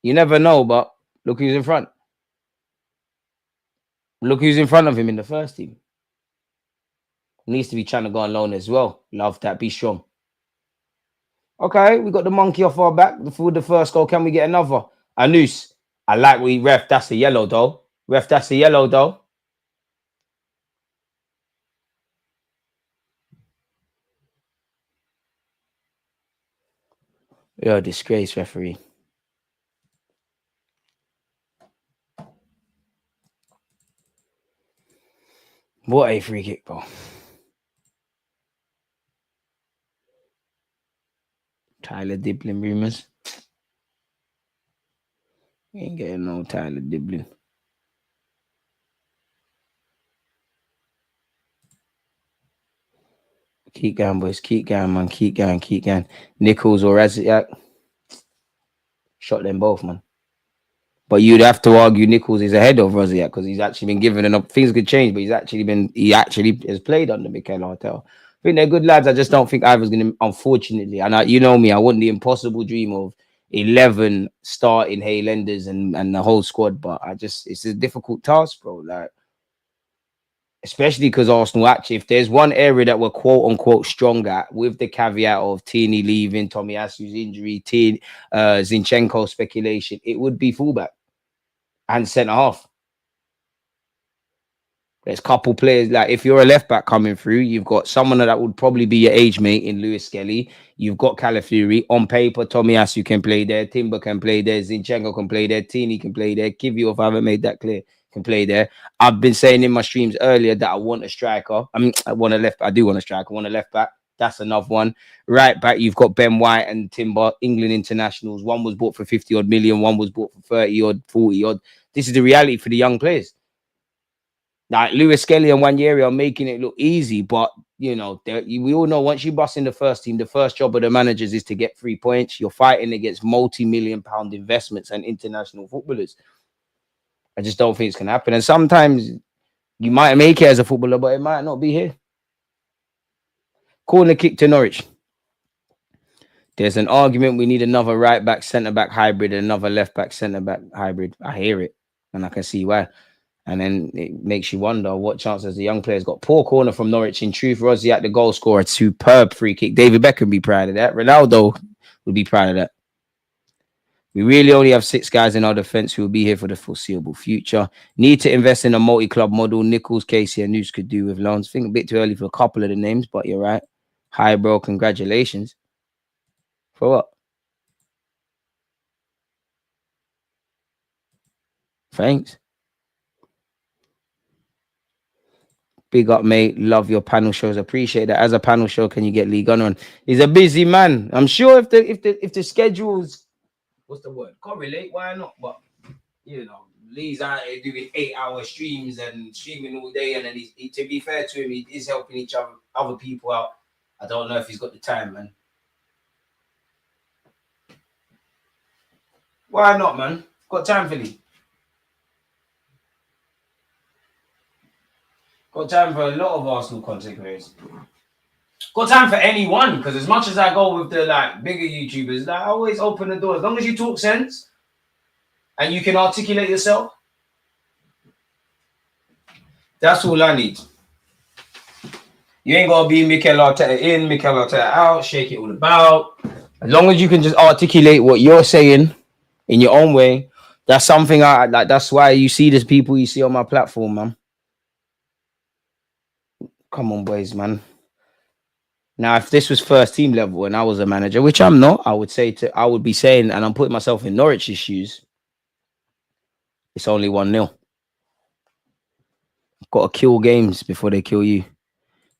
You never know, but look who's in front. Look who's in front of him in the first team. Needs to be trying to go on loan as well. Love that. Be strong. Okay, we got the monkey off our back for the first goal. Can we get another? Anus. I like ref. That's a yellow, though. Ref, that's a yellow, though. You're a disgrace, referee. What a free kick, bro. Tyler Diblin rumors. We ain't getting no Tyler Diblin. Keep going, boys. Keep going, man. Keep going. Nichols or Rosiak. Shot them both, man. But you'd have to argue Nichols is ahead of Rosiak because he's actually been given enough. Things could change, but he actually has played under Mikel Arteta. I think they're good lads. I just don't think either's going to, unfortunately. And you know me, I want the impossible dream of 11 starting Highlanders and the whole squad. But it's a difficult task, bro. Like, especially because Arsenal, actually, if there's one area that we're quote unquote strong at, with the caveat of Tierney leaving, Tomiyasu's injury, Zinchenko speculation, it would be fullback and centre half. There's a couple players, like if you're a left back coming through, you've got someone that would probably be your age mate in Lewis Skelly. You've got Calafiori. On paper, Tomiyasu can play there. Timber can play there. Zinchenko can play there. Tini can play there. Kivio, if I haven't made that clear, can play there. I've been saying in my streams earlier that I want a striker. I want a left back. I do want a striker. I want a left back. That's another one. Right back, you've got Ben White and Timber, England internationals. One was bought for 50 odd million. One was bought for 30 odd, 40 odd. This is the reality for the young players. Like Lewis Skelly and Wanyeri are making it look easy, but we all know once you bust in the first team, the first job of the managers is to get 3 points. You're fighting against multi-million-pound investments and international footballers. I just don't think it's gonna happen. And sometimes you might make it as a footballer, but it might not be here. Corner kick to Norwich. There's an argument we need another right back, centre back hybrid, and another left back, centre back hybrid. I hear it, and I can see why. And then it makes you wonder what chances the young players got. Poor corner from Norwich. In truth, Rosiak, the goal scorer, superb free kick. David Beckham would be proud of that. Ronaldo would be proud of that. We really only have 6 guys in our defence who will be here for the foreseeable future. Need to invest in a multi-club model. Nichols, Casey, and Noose could do with loans. I think a bit too early for a couple of the names, but you're right. Hi, bro. Congratulations. For what? Thanks. Big up, mate. Love your panel shows. Appreciate that. As a panel show, can you get Lee Gunner on? He's a busy man. I'm sure if the schedules, what's the word? Correlate, why not? But Lee's out here doing 8-hour streams and streaming all day, and then he to be fair to him, he is helping other people out. I don't know if he's got the time, man. Why not, man? Got time for Lee. Got time for a lot of Arsenal content creators. Got time for anyone, because as much as I go with the bigger YouTubers, I always open the door. As long as you talk sense and you can articulate yourself, that's all I need. You ain't gotta be Mikel Arteta in, Mikel Arteta out, shake it all about. As long as you can just articulate what you're saying in your own way, that's something I like. That's why you see these people you see on my platform, man. Come on, boys, man. Now, if this was first team level and I was a manager, which I'm not, I would be saying, and I'm putting myself in Norwich's shoes, it's only 1-0. Got to kill games before they kill you.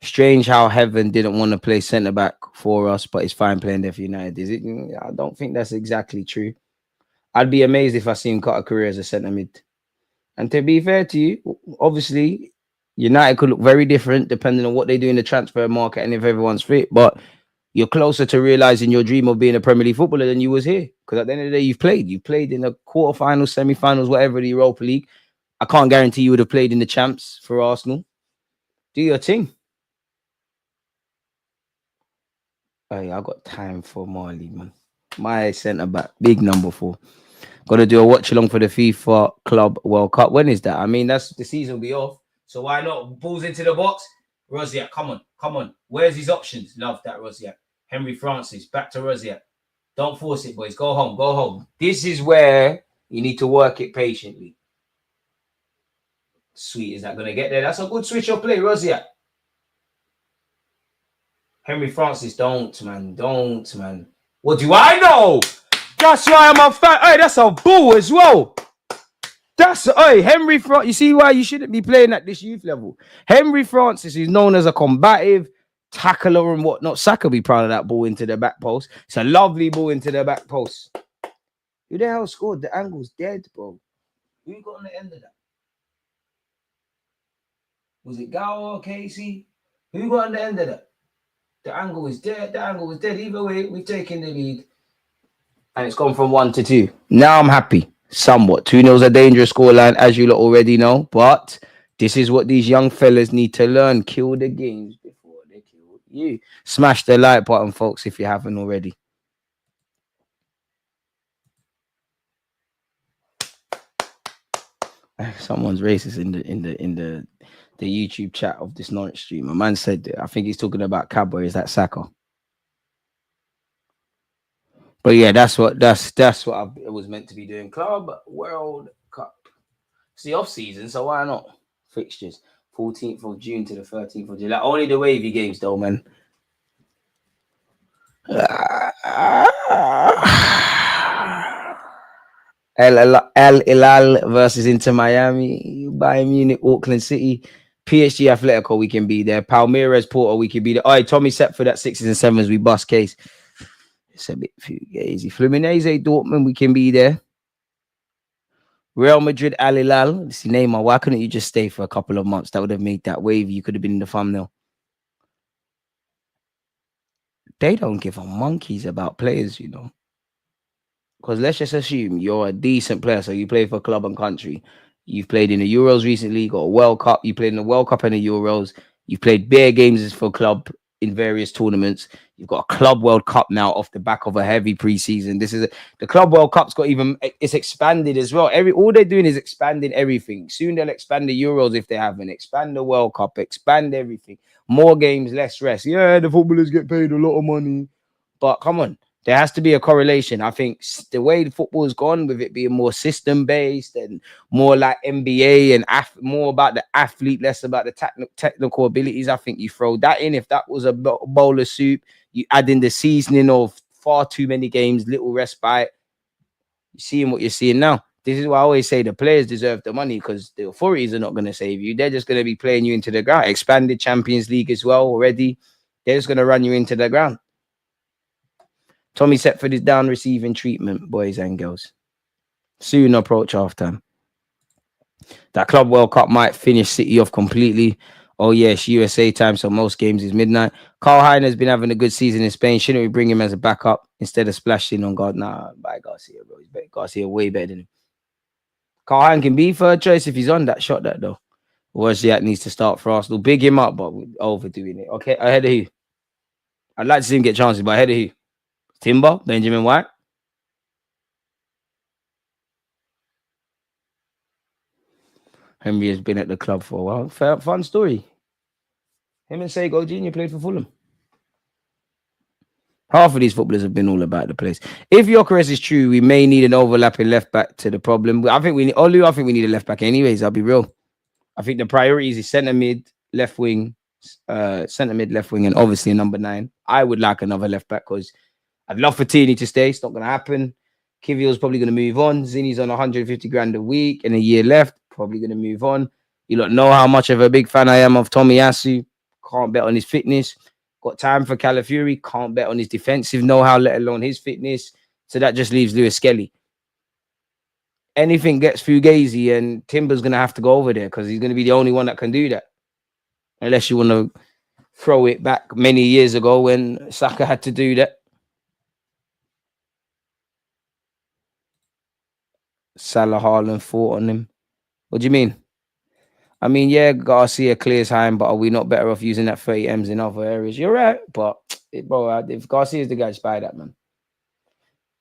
Strange how Heaven didn't want to play centre back for us, but it's fine playing there for United. Is it? I don't think that's exactly true. I'd be amazed if I see him cut a career as a centre mid. And to be fair to you, obviously, United could look very different depending on what they do in the transfer market and if everyone's fit. But you're closer to realising your dream of being a Premier League footballer than you was here. Because at the end of the day, you've played. You've played in the quarterfinals, semi-finals, whatever, the Europa League. I can't guarantee you would have played in the champs for Arsenal. Do your thing. Hey, I got time for Marley, man. My centre-back, big number 4. Got to do a watch-along for the FIFA Club World Cup. When is that? I mean, the season will be off. So why not? Balls into the box. Rosiak, come on. Where's his options? Love that, Rosiak. Henry Francis, back to Rosiak. Don't force it, boys. Go home. This is where you need to work it patiently. Sweet, is that going to get there? That's a good switch of play, Rosiak. Henry Francis, don't, man. What do I know? That's why I'm a fan. Hey, that's a ball as well. Henry Francis. You see why you shouldn't be playing at this youth level. Henry Francis is known as a combative tackler and whatnot. Saka be proud of that ball into the back post. It's a lovely ball into the back post. Who the hell scored? The angle's dead, bro. Who you got on the end of that? Was it Gower or Casey? Who you got on the end of that? The angle is dead. Either way, we've taken the lead. And it's gone from 1 to 2. Now I'm happy. Somewhat. 2-0 is a dangerous scoreline, as you lot already know. But this is what these young fellas need to learn. Kill the games before they kill you. Smash the like button, folks, if you haven't already. Someone's racist in the YouTube chat of this Norwich stream. A man said, I think he's talking about Cabra. Is that Saka? But yeah, that's what I was meant to be doing. Club World Cup. It's the off season, so why not? Fixtures 14th of June to the 13th of July. Only the wavy games, though, man. El Hilal versus Inter Miami, Bayern Munich, Auckland City, PSG Atletico, we can be there. Palmeiras, Porto, we can be there. All right, Tommy set for that sixes and sevens, we bust case. It's a bit easy. Fluminense, Dortmund, we can be there. Real Madrid, Al Hilal. See, Neymar, why couldn't you just stay for a couple of months? That would have made that wave. You could have been in the thumbnail. They don't give a monkeys about players, you know. Because let's just assume you're a decent player. So you play for club and country. You've played in the Euros recently, got a World Cup. You played in the World Cup and the Euros. You've played bare games for club in various tournaments. You've got a Club World Cup now off the back of a heavy preseason. The Club World Cup's got it's expanded as well. All they're doing is expanding everything. Soon they'll expand the Euros if they haven't. Expand the World Cup, expand everything. More games, less rest. Yeah, the footballers get paid a lot of money. But come on. There has to be a correlation. I think the way the football has gone, with it being more system-based and more like NBA and more about the athlete, less about the technical abilities, I think you throw that in. If that was a bowl of soup, you add in the seasoning of far too many games, little respite. You're seeing what you're seeing now. This is why I always say the players deserve the money, because the authorities are not going to save you. They're just going to be playing you into the ground. Expanded Champions League as well already. They're just going to run you into the ground. Tommy set for this down receiving treatment, boys and girls. Soon approach halftime. That Club World Cup might finish City off completely. Oh, yes, USA time, so most games is midnight. Carl Hein has been having a good season in Spain. Shouldn't we bring him as a backup instead of splashing on God? Nah, by Garcia, bro. Garcia way better than him. Carl Hein can be third choice if he's on that shot, that though. Wozniak needs to start for Arsenal. Big him up, but we're overdoing it. Okay, ahead of who? I'd like to see him get chances, but ahead of who? Timber, Benjamin White. Henry has been at the club for a while. Fun story. Him and Sego Jr. played for Fulham. Half of these footballers have been all about the place. If Gyökeres is true, we may need an overlapping left back to the problem. I think we need a left back anyways. I'll be real. I think the priorities is centre mid, left wing, and obviously a number 9. I would like another left back because I'd love for Tierney to stay. It's not going to happen. Kivio's probably going to move on. Zinni's on 150 grand a week and a year left. Probably going to move on. You don't know how much of a big fan I am of Tomiyasu. Can't bet on his fitness. Got time for Calafiori. Can't bet on his defensive know-how, let alone his fitness. So that just leaves Lewis Skelly. Anything gets Fugazi and Timber's going to have to go over there because he's going to be the only one that can do that. Unless you want to throw it back many years ago when Saka had to do that. Salah Haaland fought on him. What do you mean? I mean, yeah, Garcia clears Heim, but are we not better off using that 30 M's in other areas? You're right, but bro, if Garcia's the guy, just buy that, man.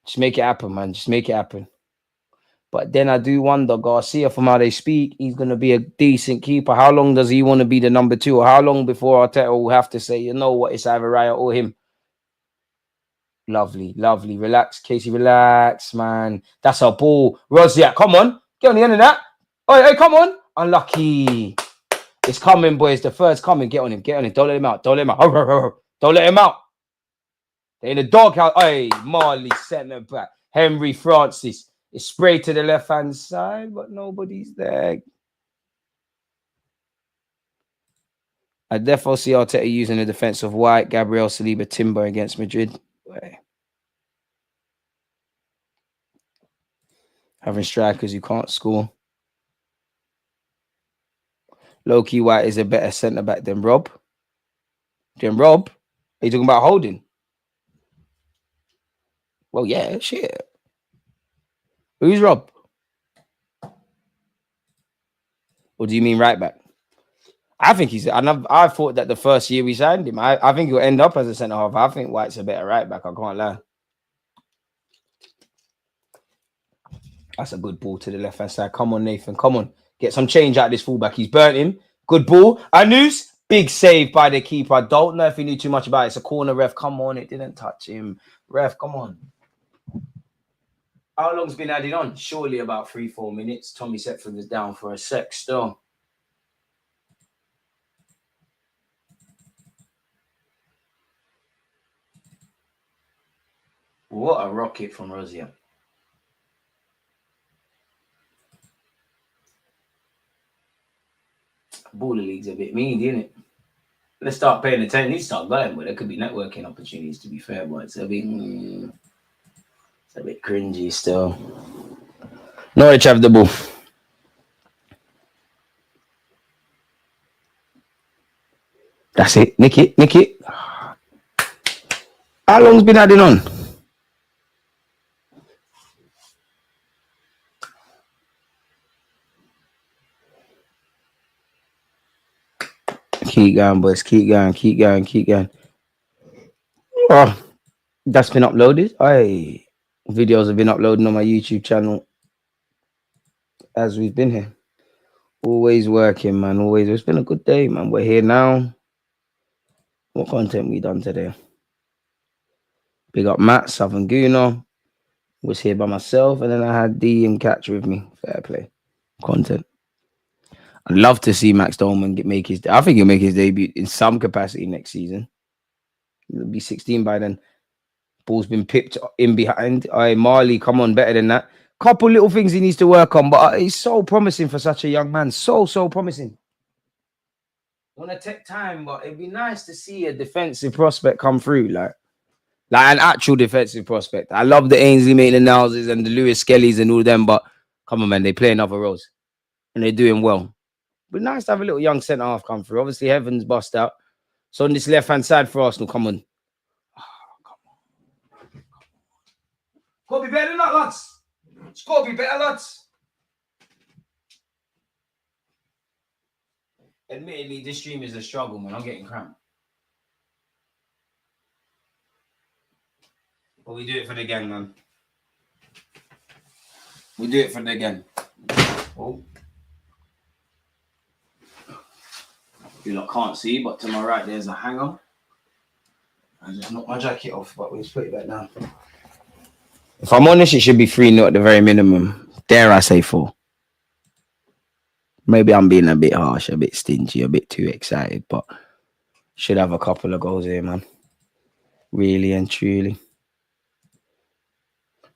Just make it happen, man. Just make it happen. But then I do wonder, Garcia, from how they speak, he's going to be a decent keeper. How long does he want to be the number 2? Or how long before Arteta will have to say, you know what, it's either Raya or him? Lovely, lovely. Relax, Casey, relax, man. That's a ball. Wozniak, come on. Get on the end of that. Hey, come on. Unlucky. It's coming, boys. The third's coming. Get on him. Get on him. Don't let him out. Don't let him out. Don't let him out. They're in the doghouse. Hey, Marley, centre back. Henry Francis. It's sprayed to the left-hand side, but nobody's there. I definitely see Arteta using the defense of White, Gabriel, Saliba, Timber against Madrid. Having strikers who can't score. Low-key White is a better centre-back than Rob. Rob? Are you talking about Holding? Well, yeah, shit. Who's Rob? Or do you mean right back? I think I thought that the first year we signed him, I think he'll end up as a centre-half. I think White's a better right back. I can't lie. That's a good ball to the left-hand side. Come on, Nathan. Come on. Get some change out of this fullback. He's burnt him. Good ball. Anus, big save by the keeper. I don't know if he knew too much about it. It's a corner, ref. Come on, it didn't touch him. Ref, come on. How long's been added on? Surely about 3-4 minutes. Tommy Setford was down for a sec still. What a rocket from Rosier. Baller League's a bit mean, isn't it? Let's start paying attention. Let's start going, but there could be networking opportunities, to be fair, but it's a bit cringy still. Norwich have the ball. That's it. Nick it. How long's been adding on? Keep going, boys. Keep going. Oh, that's been uploaded. Videos have been uploading on my YouTube channel as we've been here. Always working, man. Always. It's been a good day, man. We're here now. What content we done today? Big up Matt, Southern Gooner. Was here by myself, and then I had D and Catch with me. Fair play. Content. I'd love to see Max Dolman make his. I think he'll make his debut in some capacity next season. He'll be 16 by then. Ball's been pipped in behind. Marley, come on, better than that. Couple little things he needs to work on, but he's so promising for such a young man. So promising. Want to take time, but it'd be nice to see a defensive prospect come through, like an actual defensive prospect. I love the Ainsley Maitland-Nileses and the Lewis Kellys and all them, but come on, man, they play in other roles and they're doing well. But nice to have a little young centre half come through. Obviously, Heaven's bust out. So on this left hand side for Arsenal, come on. Got to be better than that, lads. It's got to be better, lads. Admittedly, this stream is a struggle, man. I'm getting cramped. But we do it for the gang, man. We do it for the gang. Oh. You lot can't see, but to my right, there's a hanger. I just knocked my jacket off, but we'll put it back down. If I'm honest, it should be 3-0 at the very minimum. Dare I say 4? Maybe I'm being a bit harsh, a bit stingy, a bit too excited, but should have a couple of goals here, man. Really and truly.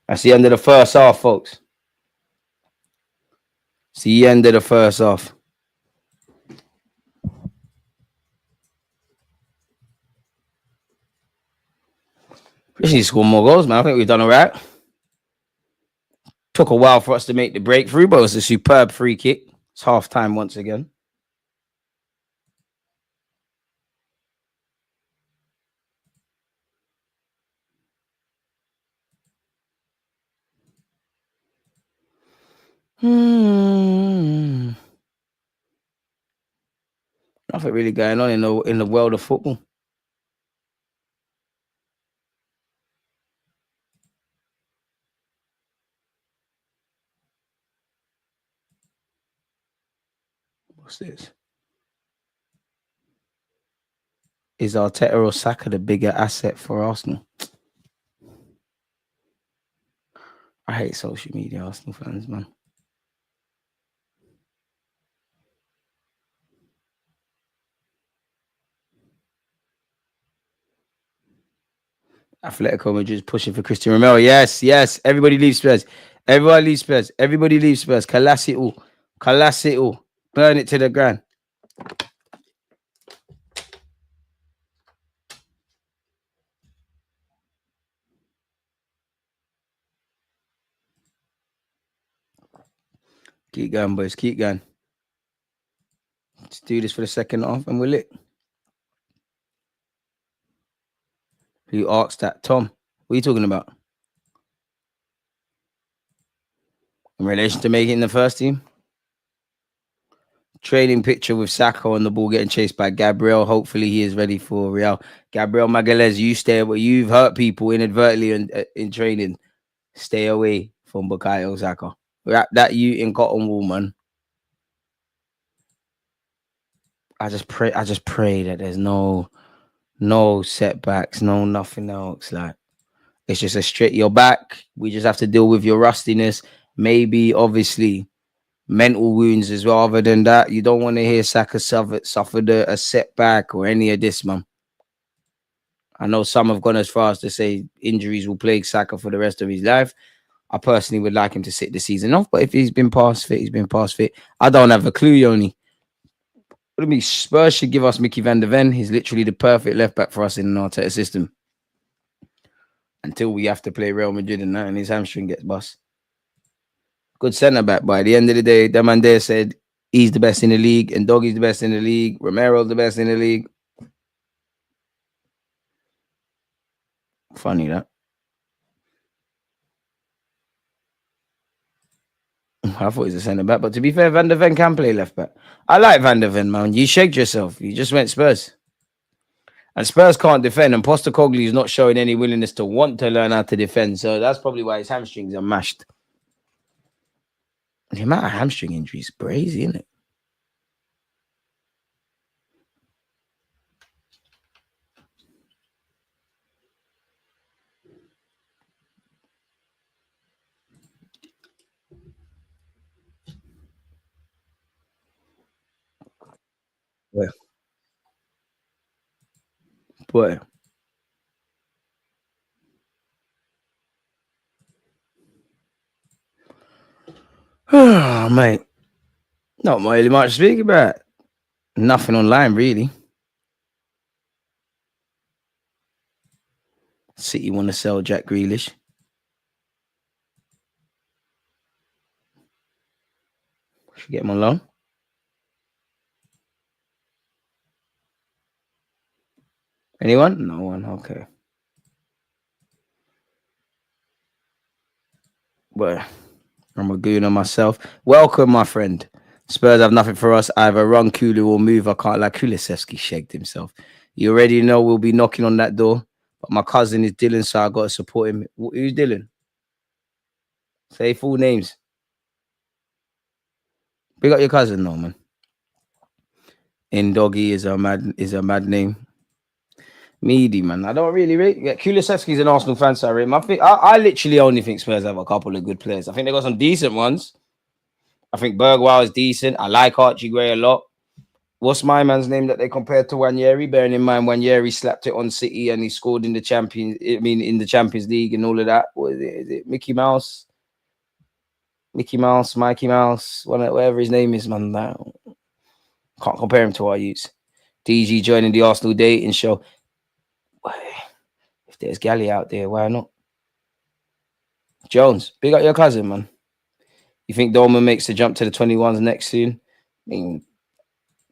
That's the end of the first half, folks. It's the end of the first half. We just need to score more goals, man. I think we've done all right. Took a while for us to make the breakthrough, but it was a superb free kick. It's half time once again. Nothing really going on in the world of football. What's this? Is Arteta or Saka the bigger asset for Arsenal? I hate social media, Arsenal fans, man. Atletico Madrid pushing for Christian Romero. Yes. Everybody leaves Spurs. Everybody leaves Spurs. Collapse it all. Burn it to the ground. Keep going, boys. Keep going. Let's do this for the second half and we're lit. Who asked that? Tom, what are you talking about? In relation to making the first team? Training picture with Saka on the ball getting chased by Gabriel. Hopefully he is ready for Real. Gabriel Magalhaes, you stay away. You've hurt people inadvertently in training. Stay away from Bukayo Saka. Wrap that you in cotton wool, man. I just pray that there's no setbacks, no nothing else. Like it's just a straight your back. We just have to deal with your rustiness. Maybe obviously mental wounds as well. Other than that, you don't want to hear Saka suffered a setback or any of this, man. I know some have gone as far as to say injuries will plague Saka for the rest of his life. I personally would like him to sit the season off, but if he's been past fit, he's been past fit. I don't have a clue, Yoni. What do you mean? Spurs should give us Mickey van der Ven. He's literally the perfect left back for us in an Arteta system. Until we have to play Real Madrid and his hamstring gets bust. Good centre back, but at the end of the day, that man there said he's the best in the league, and Doggy's the best in the league, Romero's the best in the league. Funny that. I thought he was a centre back, but to be fair, Van der Ven can play left back. I like Van der Ven, man. You shagged yourself. You just went Spurs. And Spurs can't defend, and Postecoglou is not showing any willingness to want to learn how to defend. So that's probably why his hamstrings are mashed. The amount of hamstring injuries is crazy, isn't it? Boy. Oh, mate. Not really much to speak about. Nothing online, really. City want to sell Jack Grealish. Should get him on loan. Anyone? No one. Okay. Well, I'm a gooner myself. Welcome, my friend. Spurs have nothing for us. Either run, Kulu, or move. I can't like Kulusevski shagged himself. You already know we'll be knocking on that door. But my cousin is Dylan, so I got to support him. Who's Dylan? Say full names. Big up your cousin, no man. In Doggy is a mad name. Meaty, man. I don't really rate. Yeah, Kulusevski's an Arsenal fan, so I rate him. I literally only think Spurs have a couple of good players. I think they got some decent ones. I think Bergwijn is decent. I like Archie Gray a lot. What's my man's name that they compared to Wanyeri? Bearing in mind Wanyeri slapped it on City and he scored in the Champions League and all of that. What is it? Is it Mickey Mouse? Mikey Mouse, whatever his name is, man. Can't compare him to our youths. DG joining the Arsenal dating show. If there's Galley out there, why not? Jones, big up your cousin, man. You think Dolman makes the jump to the 21s next soon? I mean,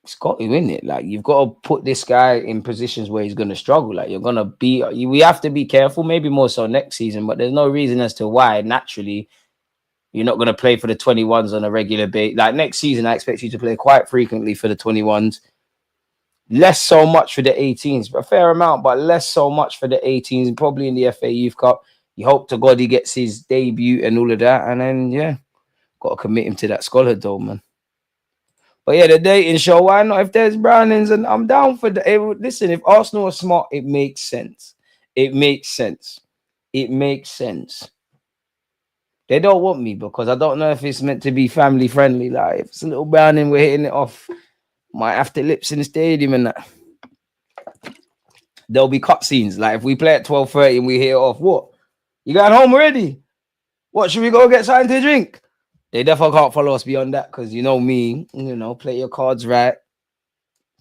it's got to win it. Like, you've got to put this guy in positions where he's going to struggle. Like, you're going to be... We have to be careful, maybe more so next season, but there's no reason as to why, naturally, you're not going to play for the 21s on a regular basis. Like, next season, I expect you to play quite frequently for the 21s. Less so much for the 18s, a fair amount, but less so much for the 18s, and probably in the FA Youth Cup. You hope to God he gets his debut and all of that, and then, yeah, got to commit him to that scholar, though, man. But yeah, the dating show, why not? If there's Brownings, and I'm down for the... Listen, if Arsenal are smart, it makes sense. It makes sense. It makes sense. They don't want me because I don't know if it's meant to be family friendly. Like, if it's a little Browning, we're hitting it off. Might have to lips in the stadium and that. There'll be cutscenes. Like, if we play at 12:30 and we hit it off, what? You going home already? What, should we go get something to drink? They definitely can't follow us beyond that because you know me, play your cards right.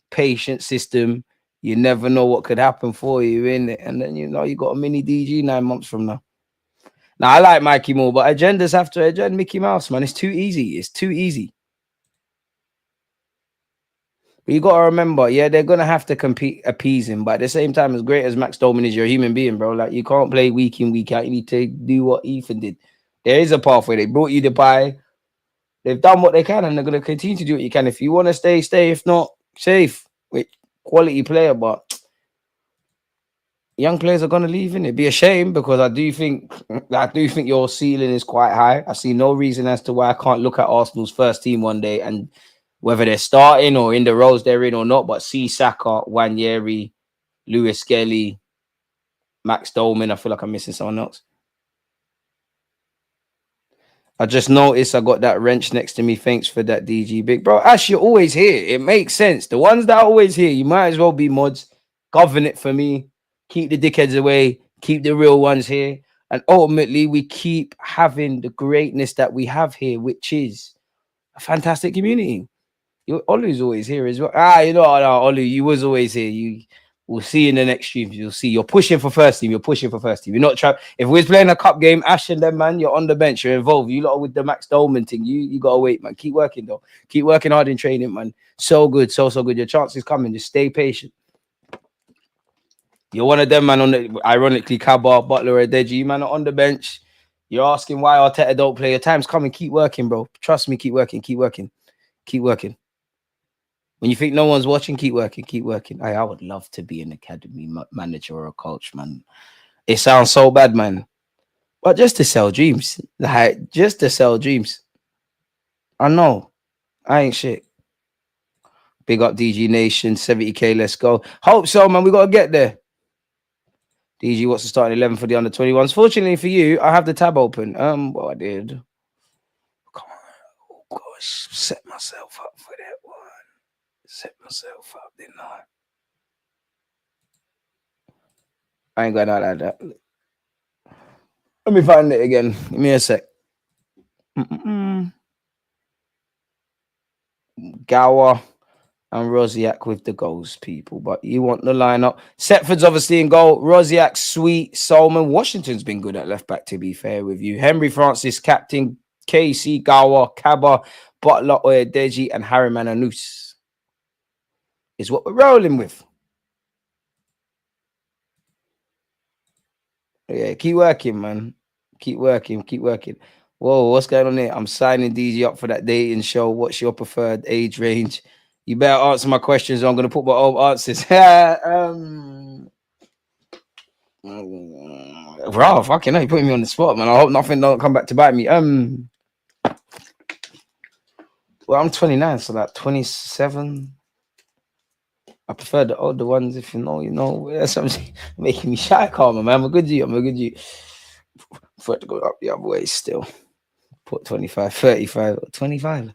Patient system. You never know what could happen for you, innit? And then, you got a mini DG 9 months from now. Now, I like Mikey more, but agendas have to agenda Mickey Mouse, man. It's too easy. It's too easy. But you got to remember, yeah, they're going to have to appease him. But at the same time, as great as Max Dolman is, you're a human being, bro. Like, you can't play week in, week out. You need to do what Ethan did. There is a pathway. They brought you the pie. They've done what they can, and they're going to continue to do what you can. If you want to stay, stay. If not, safe. With quality player, but young players are going to leave, innit? It'd be a shame because I do think your ceiling is quite high. I see no reason as to why I can't look at Arsenal's first team one day and whether they're starting or in the roles they're in or not. But C Saka, Wanyeri, Lewis Skelly, Max Dolman. I feel like I'm missing someone else. I just noticed I got that wrench next to me. Thanks for that, DG Big Bro. Ash, you're always here. It makes sense. The ones that are always here, you might as well be mods. Govern it for me. Keep the dickheads away. Keep the real ones here. And ultimately, we keep having the greatness that we have here, which is a fantastic community. Olu's always here as well. You know, no, Olu, you was always here. We'll see you in the next stream. You'll see. You're pushing for first team. You're pushing for first team. You're not trying. If we're playing a cup game, Ash and them, man, you're on the bench. You're involved. You lot with the Max Dolman thing. You gotta wait, man. Keep working though. Keep working hard in training, man. So good, so good. Your chance is coming. Just stay patient. You're one of them, man. Ironically, Kaba, Butler, or Deji, man, are on the bench. You're asking why Arteta don't play. Your time's coming. Keep working, bro. Trust me. Keep working. Keep working. Keep working. When you think no one's watching, keep working, keep working. I would love to be an academy manager or a coach, man. It sounds so bad, man. But just to sell dreams. Like, just to sell dreams. I know. I ain't shit. Big up DG Nation, 70k, let's go. Hope so, man. We got to get there. DG, what's the starting 11 for the under 21s? Fortunately for you, I have the tab open. Well, I did. Come on. Oh, gosh. Set myself up for that one. Set myself up, didn't I ain't going out like that. Let me find it again. Give me a sec. Gower and Rosiak with the goals, people. But you want the lineup. Setford's obviously in goal. Rosiak, Sweet, Solomon. Washington's been good at left back, to be fair with you. Henry Francis, captain. KC, Gower, Kaba, Butler, Oyedeji, and Harriman Anus is what we're rolling with. Yeah, keep working, man. Keep working, keep working. Whoa, what's going on here? I'm signing DG up for that dating show. What's your preferred age range? You better answer my questions. Or I'm going to put my own answers. Bro, fucking hell, you're putting me on the spot, man. I hope nothing don't come back to bite me. Well, I'm 29, so like 27. I prefer the older ones, if you know, you know. That's something making me shy, calm, man. I'm a good G. Prefer to go up the other way still. Put 25, 35, 25.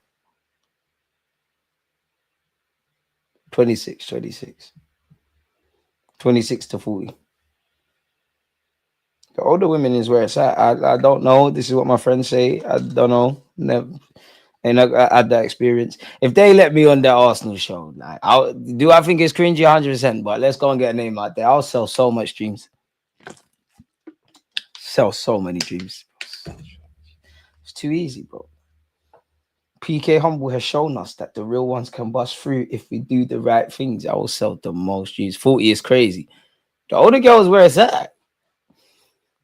26, 26. 26 to 40. The older women is where it's at. I don't know. This is what my friends say. I don't know. Never. And I had that experience. If they let me on that Arsenal show, like, I think it's cringy 100%, but let's go and get a name out there. I'll sell so much dreams. Sell so many dreams. It's too easy, bro. PK Humble has shown us that the real ones can bust through if we do the right things. I will sell the most dreams. 40 is crazy. The older girls where it's at.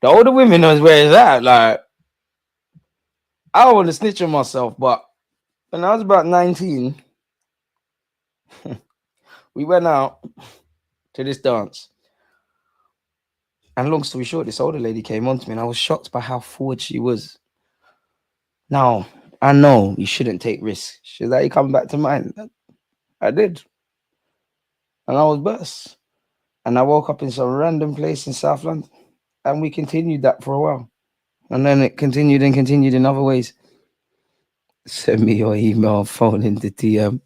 The older women knows where it's at. Like, I don't want to snitch on myself, but when I was about 19, we went out to this dance. And long story short, this older lady came on to me and I was shocked by how forward she was. Now, I know you shouldn't take risks. She's like, you come back to mine. I did. And I was burst. And I woke up in some random place in South London. And we continued that for a while. And then it continued and continued in other ways. Send me your email, phone in the DM.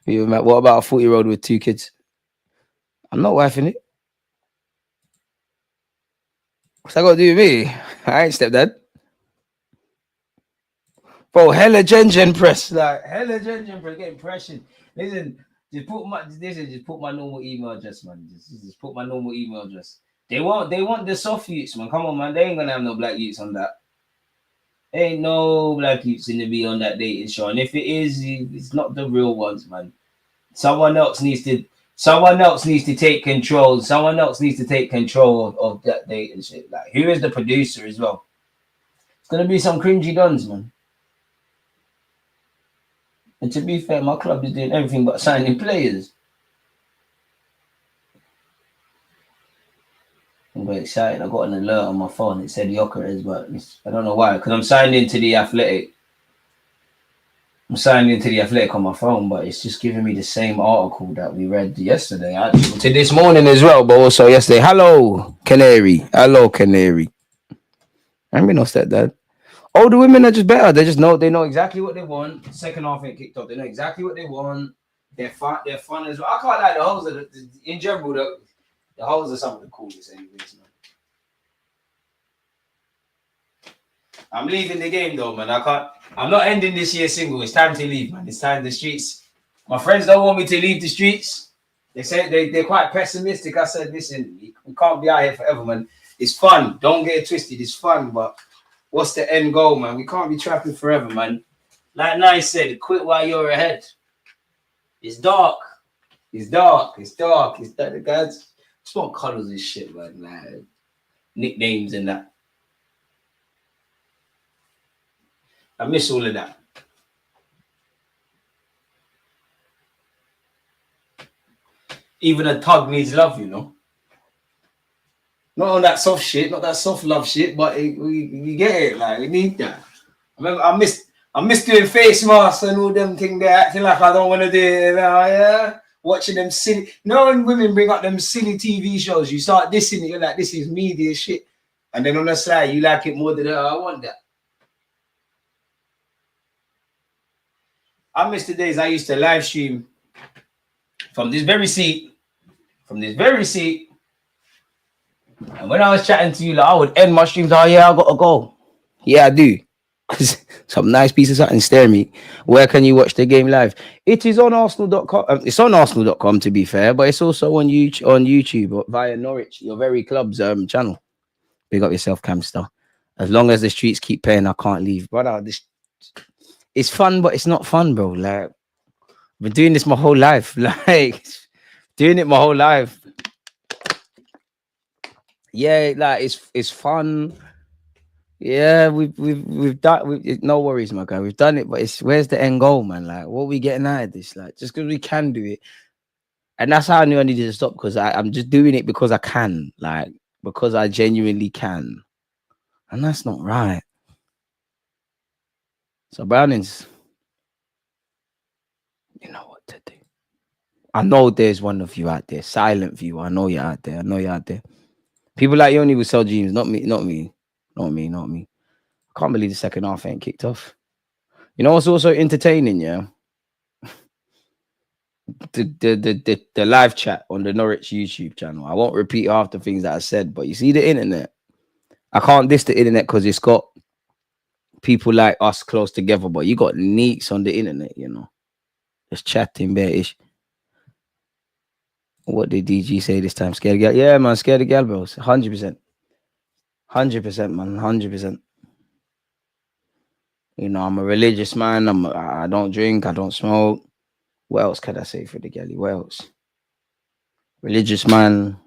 What about a 40-year-old with 2 kids? I'm not wifing it. What's that got to do with me? I ain't stepdad. Bro, hella gen press. Like, hella gen press. Getting pressure. Listen, just put my normal email address, man. Just put my normal email address. They want the soft youths, man. Come on, man. They ain't gonna have no black youths on that. Ain't no black youths in the be on that dating show. And if it is, it's not the real ones, man. Someone else needs to take control. Someone else needs to take control of that dating shit. Like, who is the producer as well? It's gonna be some cringy duns, man. And to be fair, my club is doing everything but signing players. I'm very excited. I got an alert on my phone. It said Yokeres, but I don't know why. Because I'm signed into the Athletic. I'm signed into the Athletic on my phone, but it's just giving me the same article that we read yesterday, actually, to this morning as well, but also yesterday. Hello, Canary. Hello, Canary. I mean, no stepdad. Oh, the women are just better. They know exactly what they want. Second half ain't kicked off. They know exactly what they want. They're fun. They're fun as well. I can't like the hoes. In general, the hoes are some of the coolest, anyways, man. I'm leaving the game though, man. I can't. I'm not ending this year single. It's time to leave, man. It's time. The streets. My friends don't want me to leave the streets. They say they're quite pessimistic. I said, listen, we can't be out here forever, man. It's fun. Don't get it twisted. It's fun, but what's the end goal, man? We can't be trapping forever, man. Like Nice said, quit while you're ahead. It's dark. It's dark. It's dark. It's dark. The guys, just want colors and shit, man. Like nicknames and that. I miss all of that. Even a tug needs love, you know. Not on that soft shit, not that soft love shit, but we get it. Like we need that. I remember I miss doing face masks and all them things. They're acting like I don't want to do it. Yeah, watching them silly. You know when women bring up them silly TV shows, you start dissing it. You're like, this is media shit, and then on the side you like it more than I want that. I miss the days I used to live stream from this very seat. And when I was chatting to you, like, I would end my streams. Oh, yeah, I got to go. Yeah, I do. Some nice piece of something stare me. Where can you watch the game live? It is on Arsenal.com. It's on Arsenal.com, to be fair, but it's also on YouTube via Norwich, your very club's channel. Big up yourself, Camster. As long as the streets keep paying, I can't leave. Brother, it's fun, but it's not fun, bro. Like, I've been doing this my whole life. Like, doing it my whole life. Yeah, like it's fun. Yeah, we've done. No worries, my guy. We've done it, but where's the end goal, man? Like, what are we getting out of this? Like, just because we can do it, and that's how I knew I needed to stop, because I'm just doing it because I can, like, because I genuinely can, and that's not right. So Brownings, you know what to do. I know there's one of you out there, silent view. I know you're out there. I know you're out there. People like you only will sell dreams, not me. I can't believe the second half ain't kicked off. You know what's also entertaining, yeah? The live chat on the Norwich YouTube channel. I won't repeat half the things that I said, but you see the internet. I can't diss the internet because it's got people like us close together, but you got neeks on the internet, you know. Just chatting bare-ish. What did DG say this time? Scared of gal? Yeah, man, scared of gal, bros. 100%. 100%, man. 100%. You know, I'm a religious man. I don't drink. I don't smoke. What else can I say for the galley? What else? Religious man.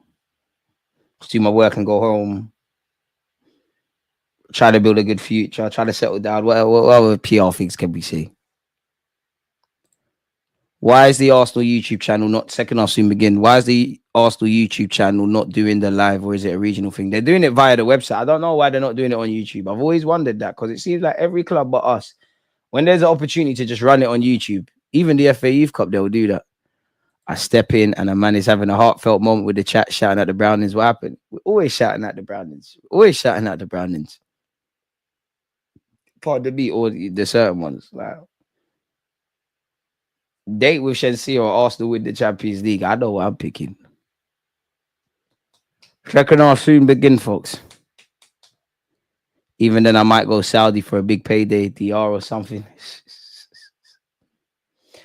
Do my work and go home. Try to build a good future. Try to settle down. What other PR things can we say? Why is the Arsenal YouTube channel not, second half soon begin? Why is the Arsenal YouTube channel not doing the live, or is it a regional thing? They're doing it via the website. I don't know why they're not doing it on YouTube. I've always wondered that, because it seems like every club but us, when there's an opportunity to just run it on YouTube, even the FA Youth Cup, they'll do that. I step in and a man is having a heartfelt moment with the chat, shouting at the Brownings. What happened? We're always shouting at the Brownings. Always shouting at the Brownings. Pardon me, or the certain ones. Like, date with Shensi or Arsenal win the Champions League. I know what I'm picking. Second half soon begin, folks. Even then, I might go Saudi for a big payday, DR or something.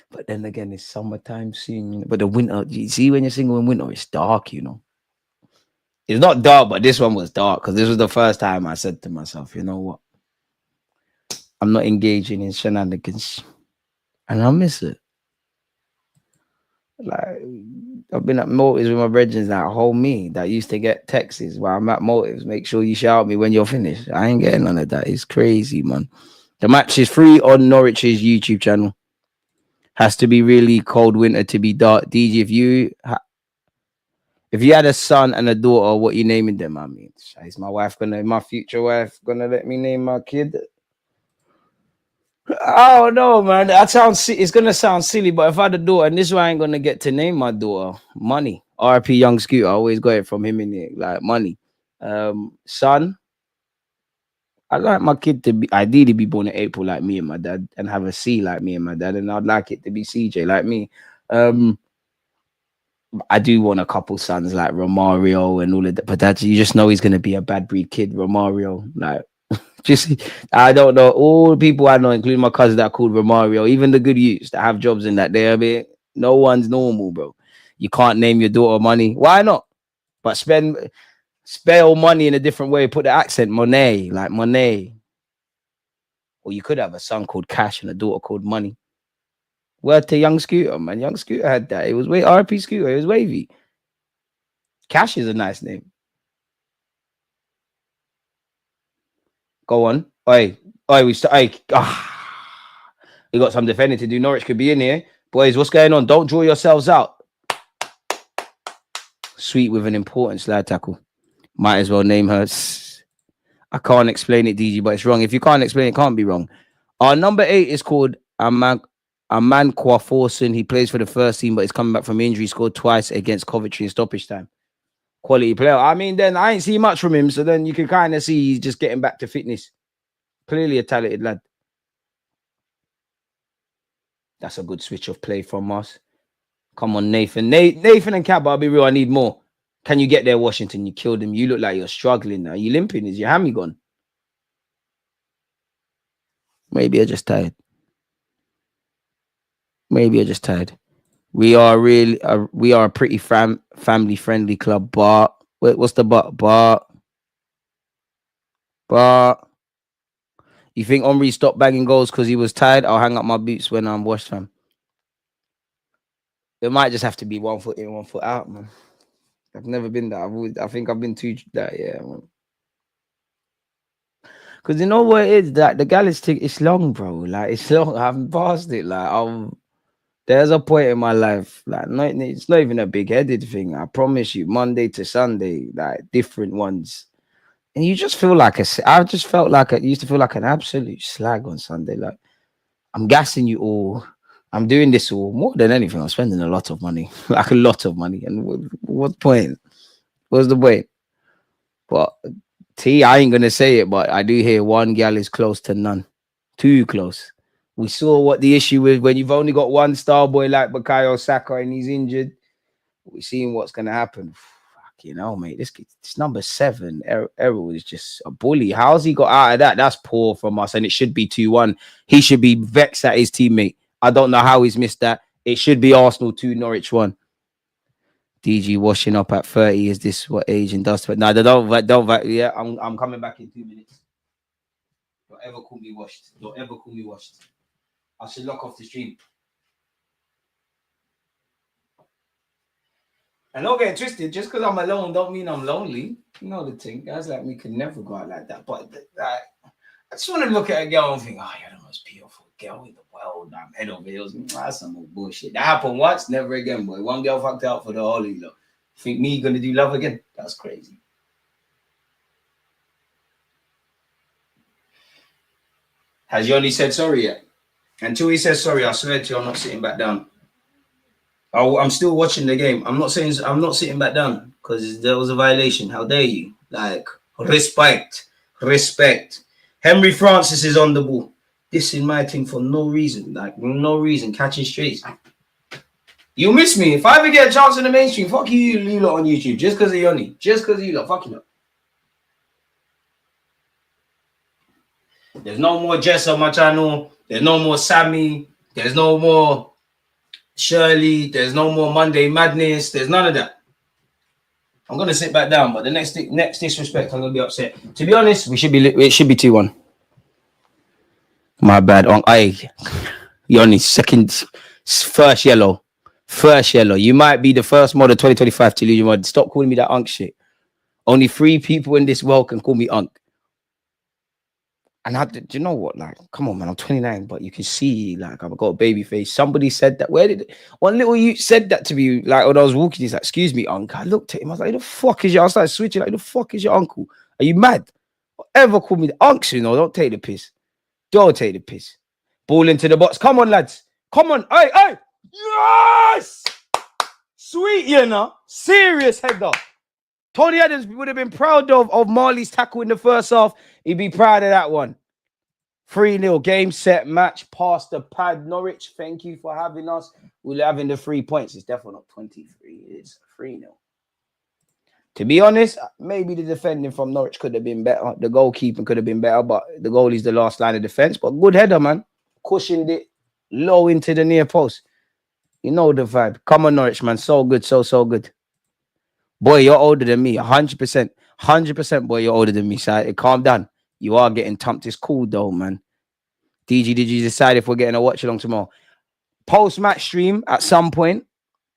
But then again, it's summertime soon. You know? But the winter, you see, when you're single in winter, it's dark, you know. It's not dark, but this one was dark, because this was the first time I said to myself, you know what? I'm not engaging in shenanigans. And I miss it. Like, I've been at Motives with my brethren that hold me, that used to get texts while I'm at Motives. Make sure you shout me when you're finished. I ain't getting none of that. It's crazy, man. The match is free on Norwich's YouTube channel. Has to be really cold winter to be dark. DJ, if you had a son and a daughter, what you naming them? I mean, is my future wife gonna let me name my kid? I don't know, man. That sounds. It's gonna sound silly, but if I had a daughter, and this is why I ain't gonna get to name my daughter Money. RP Young Scooter. I always got it from him in it, like Money. Son. I like my kid to be ideally be born in April like me and my dad, and have a C like me and my dad, and I'd like it to be CJ like me. I do want a couple sons like Romario and all of that, but that you just know he's gonna be a bad breed kid, Romario. Like, just I don't know. All the people I know, including my cousin that are called Romario, even the good youths that have jobs in that, they're a bit. No one's normal, bro. You can't name your daughter Money. Why not? But spell money in a different way. Put the accent Monet, like Monet. Or you could have a son called Cash and a daughter called Money. Word to Young Scooter, man. Young Scooter had that. It was RP Scooter. It was wavy. Cash is a nice name. Go on. Oi, we start. We got some defending to do. Norwich could be in here. Boys, what's going on? Don't draw yourselves out. Sweet with an important slide tackle. Might as well name her. I can't explain it, DG, but it's wrong. If you can't explain it, can't be wrong. Our number 8 is called Aman Kwaforson. He plays for the first team, but he's coming back from injury. He scored twice against Coventry in stoppage time. Quality player. I mean, then I ain't seen much from him, so then you can kind of see he's just getting back to fitness. Clearly a talented lad. That's a good switch of play from us. Come on, Nathan. Nathan and Cabba, I'll be real, I need more. Can you get there, Washington? You killed him. You look like you're struggling now. You limping? Is your hammy gone? Maybe you're just tired. Maybe you're just tired. We are a pretty family-friendly club. But wait, what's the but? You think Omri stopped bagging goals because he was tired? I'll hang up my boots when I'm washed, fam. It might just have to be 1 foot in, 1 foot out, man. I've never been that. I think I've been too that, yeah, man. Because you know what it is, that the Gallus tick, it's long, bro. Like, it's long. I haven't passed it. Like, there's a point in my life, like, it's not even a big-headed thing. I promise you, Monday to Sunday, like, different ones. And you just feel like I just felt like I used to feel like an absolute slag on Sunday. Like, I'm gassing you all. I'm doing this all. More than anything, I'm spending a lot of money. Like, a lot of money. And what point? What's the point? But I ain't gonna say it, but I do hear one gal is close to none. Too close. We saw what the issue is when you've only got one star boy like Bukayo Saka and he's injured. We're seeing what's gonna happen. You know, mate, this number 7, Errol is just a bully. How's he got out of that? That's poor from us, and it should be 2-1. He should be vexed at his teammate. I don't know how he's missed that. It should be Arsenal 2, Norwich 1. DG washing up at 30. Is this what aging does? But no, don't. Yeah, I'm coming back in 2 minutes. Don't ever call me washed. Don't ever call me washed. I should lock off the stream. And don't get twisted, just because I'm alone don't mean I'm lonely. You know the thing. Guys like me could never go out like that. But I just want to look at a girl and think, oh, you're the most beautiful girl in the world. I'm head over heels. That's some more bullshit. That happened once, never again, boy. One girl fucked out for the whole of you. Think me gonna do love again? That's crazy. Has Yoni said sorry yet? Until he says sorry, I swear to you, I'm not sitting back down. I'm still watching the game. I'm not sitting back down because there was a violation. How dare you? Like, respect. Henry Francis is on the ball. This is my thing for no reason. Like, no reason. Catching strays. You'll miss me. If I ever get a chance in the mainstream, fuck you lot on YouTube. Just because of Yoni. Just because of you lot. Fuck you lot. There's no more Jess on my channel. There's no more Sammy. There's no more Shirley, there's no more Monday Madness. There's none of that. I'm gonna sit back down, but the next disrespect, I'm gonna be upset. To be honest, it should be 2-1. My bad. You're on his first yellow. You might be the first mod of 2025 to lose your mod. Stop calling me that unk shit. Only 3 people in this world can call me unk. And do you know what? Like, come on, man. I'm 29, but you can see, like, I've got a baby face. Somebody said that. One little you said that to me, like, when I was walking. He's like, "Excuse me, uncle." I looked at him. I was like, "Who the fuck is your?" I started switching. Like, "Who the fuck is your uncle? Are you mad? Don't ever call me the unks, you know? Don't take the piss. Don't take the piss. Ball into the box. Come on, lads. Come on. Hey, hey. Yes! Sweet, you know. Serious header. Tony Adams would have been proud of Marley's tackle in the first half. He'd be proud of that one. 3-0 game, set, match, past the pad. Norwich, thank you for having us. We're having the 3 points. It's definitely not 23. It's 3-0. To be honest, maybe the defending from Norwich could have been better. The goalkeeping could have been better, but the goalie's the last line of defense. But good header, man. Cushioned it low into the near post. You know the vibe. Come on, Norwich, man. So good, so good. Boy, you're older than me. 100%. 100%, boy, you're older than me. So calm down. You are getting thumped. It's cool, though, man. DG, did you decide if we're getting a watch along tomorrow? Post-match stream at some point.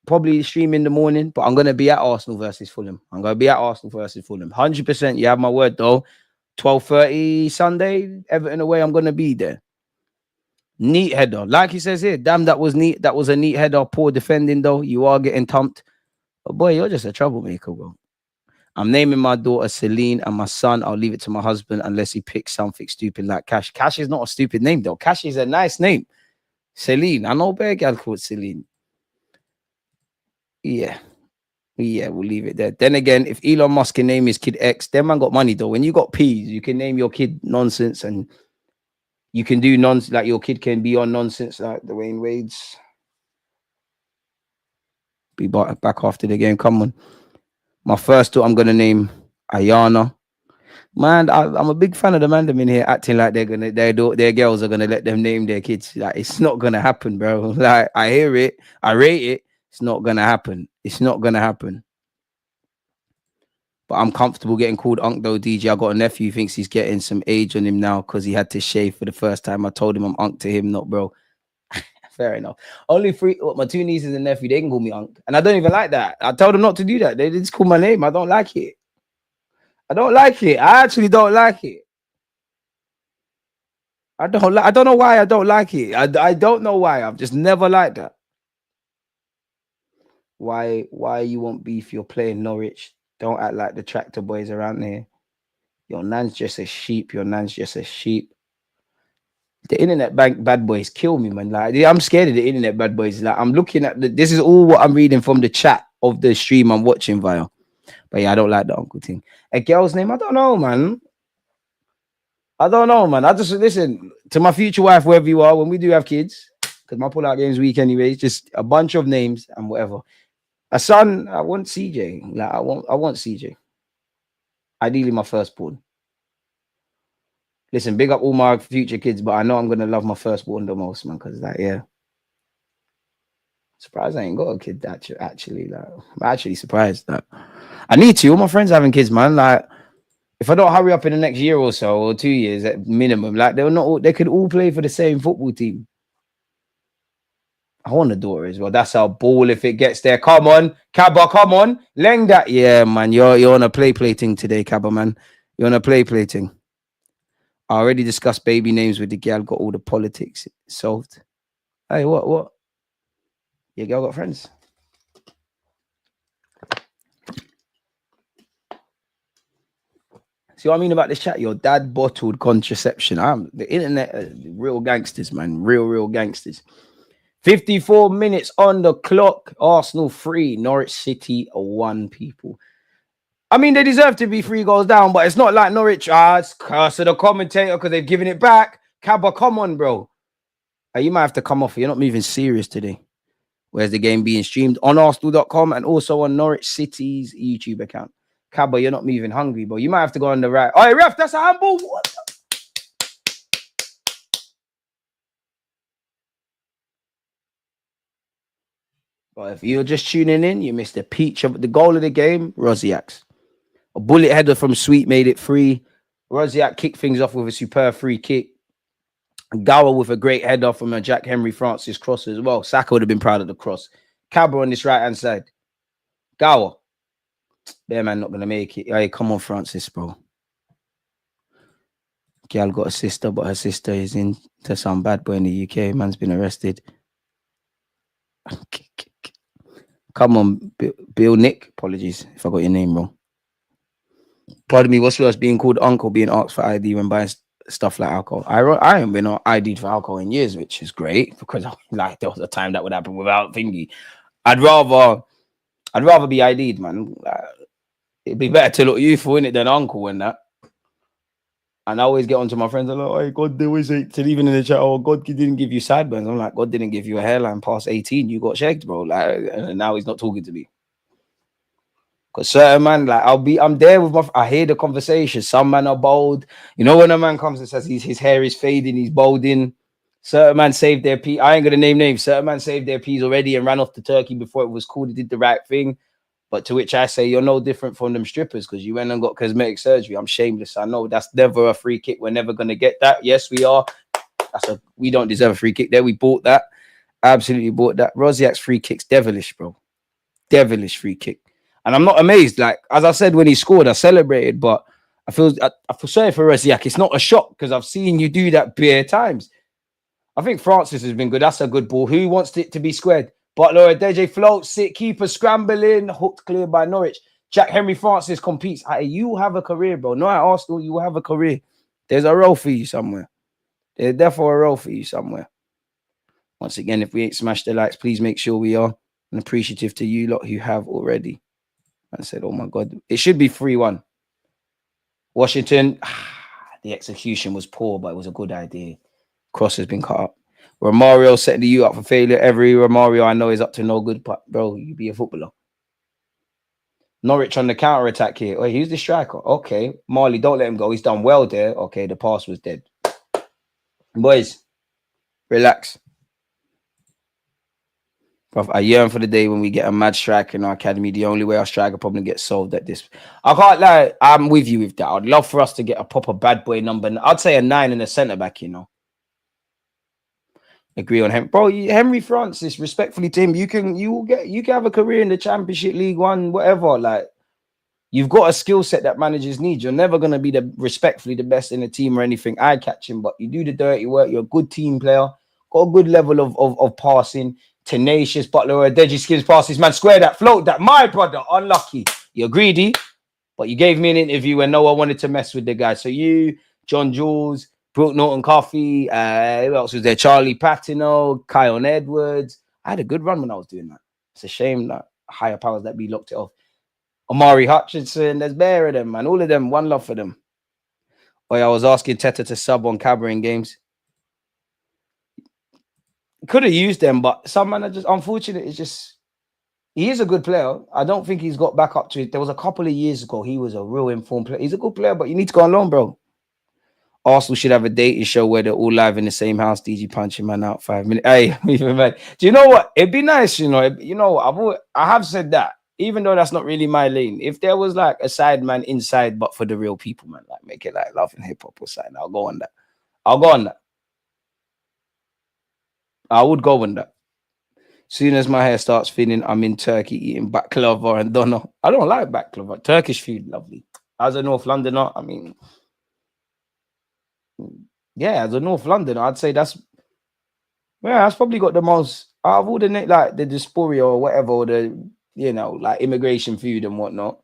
Probably stream in the morning, but I'm going to be at Arsenal versus Fulham. 100%. You have my word, though. 12:30 Sunday, Everton away. I'm going to be there. Neat header. Like he says here, damn, that was neat. That was a neat header. Poor defending, though. You are getting thumped. But, boy, you're just a troublemaker, bro. I'm naming my daughter Celine, and my son, I'll leave it to my husband unless he picks something stupid like Cash. Cash is not a stupid name, though. Cash is a nice name. Celine. I know a bear girl called Celine. Yeah, we'll leave it there. Then again, if Elon Musk can name his kid X, then man got money, though. When you got P's, you can name your kid nonsense, and you can do nonsense, like your kid can be on nonsense like Dwayne Wade's. Be back after the game. Come on. My first two, I'm going to name Ayana. Man, I'm a big fan of the man them in here acting like their girls are going to let them name their kids. Like, it's not going to happen, bro. Like, I hear it. I rate it. It's not going to happen. It's not going to happen. But I'm comfortable getting called Unc, though, DJ. I got a nephew who thinks he's getting some age on him now because he had to shave for the first time. I told him I'm Unc to him, not bro. Fair enough. Only my 2 nieces and nephew, they can call me Unc. And I don't even like that. I told them not to do that. They just call my name. I don't like it. I actually don't like it. I don't know why I don't like it. I don't know why. I've just never liked that. Why you want beef? You're playing Norwich. Don't act like the tractor boys around here. Your nan's just a sheep. The internet bad boys kill me, man. Like, I'm scared of the internet bad boys. Like, I'm looking at this is all what I'm reading from the chat of the stream I'm watching via. But yeah, I don't like the uncle thing. A girl's name, I don't know, man. I just listen to my future wife, wherever you are, when we do have kids, because my pull-out games week anyway, just a bunch of names and whatever. A son, I want CJ. Like, I want CJ. Ideally, my firstborn. Listen, big up all my future kids, but I know I'm gonna love my firstborn the most, man. Because yeah, surprised I ain't got a kid. Actually, like, I'm actually surprised that I need to. All my friends having kids, man. Like, if I don't hurry up in the next year or so, or 2 years at minimum, like they could all play for the same football team. I want a daughter as well. That's our ball if it gets there. Come on, Cabba, come on. Leng that. Yeah, man. You're on a play thing today, Cabba, man. You're on a play thing. I already discussed baby names with the girl, got all the politics solved. Hey, what? Your girl got friends? See what I mean about this chat? Your dad bottled contraception. The internet, real gangsters, man. Real gangsters. 54 minutes on the clock. Arsenal 3, Norwich City 1, people. I mean, they deserve to be 3 goals down, but it's not like Norwich. It's curse of the commentator because they've given it back. Cabba, come on, bro. You might have to come off. You're not moving serious today. Where's the game being streamed? On Arsenal.com and also on Norwich City's YouTube account. Cabba, you're not moving hungry, bro. You might have to go on the right. Oh, hey, ref, that's a handball. What? But if you're just tuning in, you missed the peach of the goal of the game. Rosiak's. A bullet header from Sweet made it 3. Rosiak kicked things off with a superb free kick. Gower with a great header from a Jack Henry Francis cross as well. Saka would have been proud of the cross. Cabra on this right-hand side. Gower. There, man, not going to make it. Hey, come on, Francis, bro. Gal got a sister, but her sister is into some bad boy in the UK. Man's been arrested. Come on, Bill Nick. Apologies if I got your name wrong. Pardon me, what's worse, being called uncle, being asked for ID when buying stuff like alcohol. I haven't been on ID'd for alcohol in years, which is great because like there was a time that would happen without thingy. I'd rather be ID'd, man. It'd be better to look youthful in it than uncle and that. And I always get onto my friends. I'm like, "Hey, God, they always say to even in the chat, oh, God didn't give you sideburns." I'm like, God didn't give you a hairline past 18. You got shagged, bro. Like, and now he's not talking to me. Because certain man, like I'm there with I hear the conversation. Some man are bold. You know, when a man comes and says his hair is fading, he's balding. Certain man saved their pee. I ain't gonna name names. Certain man saved their peas already and ran off to Turkey before it was cool. They did the right thing. But to which I say, you're no different from them strippers because you went and got cosmetic surgery. I'm shameless. I know that's never a free kick. We're never gonna get that. Yes, we are. We don't deserve a free kick there. We bought that. Absolutely bought that. Rosiak's free kick's devilish, bro. Devilish free kick. And I'm not amazed. Like, as I said, when he scored, I celebrated, but I feel sorry for Rosiak. It's not a shock because I've seen you do that bare times. I think Francis has been good. That's a good ball. Who wants it to be squared? Butler, DJ floats it, keeper scrambling, hooked clear by Norwich. Jack Henry Francis competes. You have a career, bro. Not at Arsenal, you will have a career. There's a role for you somewhere. There's therefore a role for you somewhere. Once again, if we ain't smashed the likes, please make sure we are. And appreciative to you lot who have already. I said, oh my God, it should be 3-1. Washington, the execution was poor, but it was a good idea. Cross has been cut up. Romario setting you up for failure. Every Romario I know is up to no good, but bro, you be a footballer. Norwich on the counter attack here. Wait, who's the striker? Okay, Marley, don't let him go. He's done well there. Okay, the pass was dead. Boys, relax. Bro, I yearn for the day when we get a mad striker in our academy. The only way our striker problem gets solved at this. I can't lie. I'm with you with that. I'd love for us to get a proper bad boy number. I'd say a 9 and a centre back, you know. Agree on him, bro. Henry Francis, respectfully to him, you can have a career in the Championship, League One, whatever. Like, you've got a skill set that managers need. You're never gonna be respectfully the best in the team or anything eye-catching, but you do the dirty work. You're a good team player, got a good level of passing, tenacious. Butler or Deji skins passes, man. Square that, float that. My brother, unlucky. You're greedy, but you gave me an interview when no one wanted to mess with the guy. So you, John Jules, Brooke Norton Coffee, who else was there? Charlie Patino, Kion Edwards. I had a good run when I was doing that. It's a shame that higher powers that be locked it off. Amari Hutchinson, there's bare of them, man. All of them, one love for them. Oh, yeah, I was asking Teta to sub on Cabra in games. Could have used them, but some man are just unfortunate. It's just he is a good player. I don't think he's got back up to it. There was a couple of years ago, he was a real informed player. He's a good player, but you need to go on loan, bro. Arsenal should have a dating show where they're all live in the same house. DG punching man out 5 minutes. Hey, man. Do you know what? It'd be nice, you know. I have said that, even though that's not really my lane. If there was like a side man inside, but for the real people, man, like make it like love and hip hop or something. I'll go on that. I would go on that. Soon as my hair starts thinning, I'm in Turkey eating baklava and doner. I don't like baklava. Turkish food, lovely. As a North Londoner, I mean. Yeah, as a North London, I'd say that's probably got the most out of all the like the diaspora or whatever, or the like immigration food and whatnot.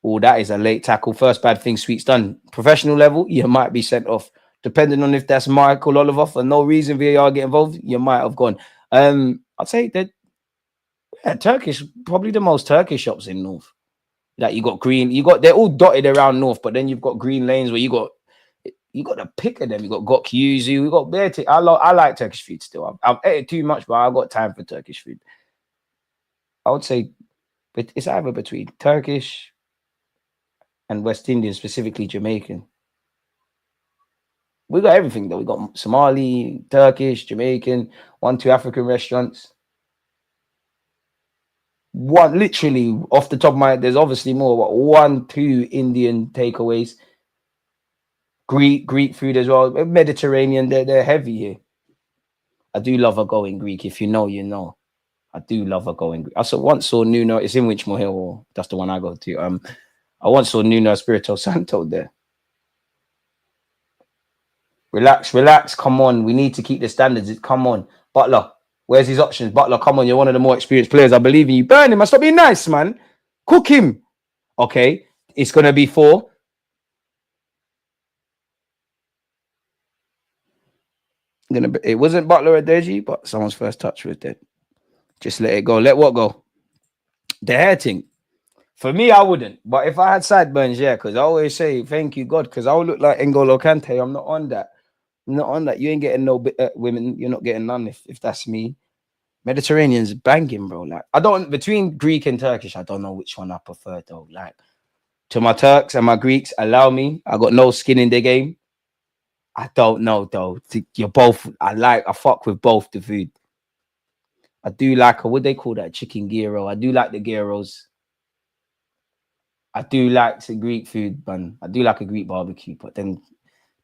Oh, that is a late tackle. First bad thing, Sweet's done. Professional level, you might be sent off. Depending on if that's Michael Oliver for no reason VAR get involved, you might have gone. I'd say that Turkish, probably the most Turkish shops in North. Like you got green, they're all dotted around North, but then you've got green lanes where you got the pick of them. You got Yuzu. You got bare. I like Turkish food still. I've ate it too much, but I got time for Turkish food. I would say, but it's either between Turkish and West Indian, specifically Jamaican. We got everything though. We got Somali, Turkish, Jamaican, 1-2 African restaurants. One literally off the top of my head, there's obviously more, but 1-2 Indian takeaways. Greek food as well. Mediterranean, they're heavy here. I do love a go in Greek. If you know, you know. I do love a go in Greek. I once saw Nuno. It's in Winchmore Hill. That's the one I go to. I once saw Nuno Espirito Santo there. Relax. Come on. We need to keep the standards. Come on. Butler, where's his options? Butler, come on. You're one of the more experienced players. I believe in you. Burn him. Stop being nice, man. Cook him. Okay. It's going to be 4. It wasn't Butler or Deji, but someone's first touch was dead. Just let it go. Let what go? The hair thing. For me, I wouldn't. But if I had sideburns, yeah, because I always say thank you, God, because I would look like N'Golo Kante. I'm not on that. I'm not on that. You ain't getting no women. You're not getting none if that's me. Mediterranean's banging, bro. Like, I don't, between Greek and Turkish, I don't know which one I prefer, though. Like, to my Turks and my Greeks, allow me. I got no skin in the game. I don't know, though. You're both, I fuck with both the food. I do like, what they call that? Chicken gyro. I do like the gyros. I do like the Greek food, man. I do like a Greek barbecue, but then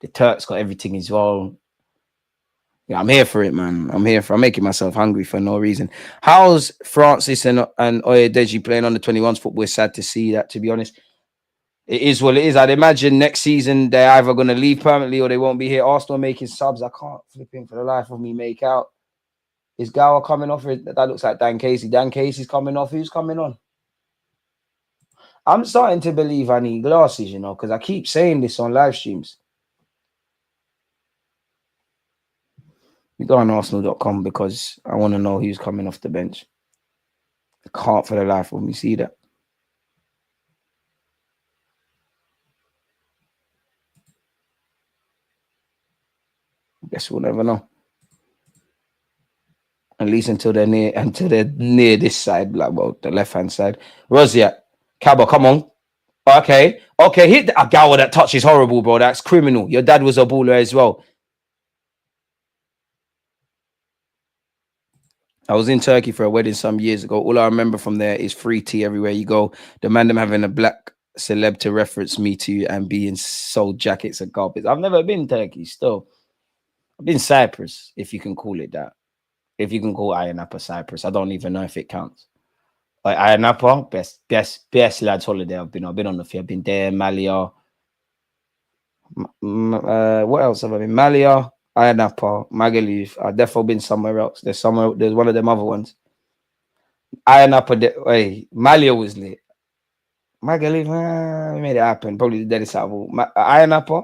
the Turks got everything as well. Yeah, I'm here for it, man. I'm making myself hungry for no reason. How's Francis and Oyedeji playing on the 21s football? It's sad to see that, to be honest. It is what it is. I'd imagine next season they're either going to leave permanently or they won't be here. Arsenal making subs. I can't flip in for the life of me make out. Is Gower coming off? That looks like Dan Casey. Dan Casey's coming off. Who's coming on? I'm starting to believe I need glasses, you know, because I keep saying this on live streams. We go on Arsenal.com because I want to know who's coming off the bench. I can't for the life of me see that. Guess we'll never know. At least until they're near this side, like the left-hand side. Rosiak, Cabo, come on. Okay, hit the Gower. That touch is horrible, bro. That's criminal. Your dad was a baller as well. I was in Turkey for a wedding some years ago. All I remember from there is free tea everywhere you go. The man them having a black celeb to reference me to and being sold jackets and carpets. I've never been Turkey still. I've been Cyprus, if you can call it that. If you can call Ayia Napa Cyprus. I don't even know if it counts. Like Ayia Napa, best lads holiday I've been on the field. I've been there, Malia. What else have I been? Malia, Ayia Napa, Magaluf. I've definitely been somewhere else. There's one of them other ones. Ayia Napa, Malia was lit. Magaluf, we made it happen. Probably the deadest out of all. Ayia Napa.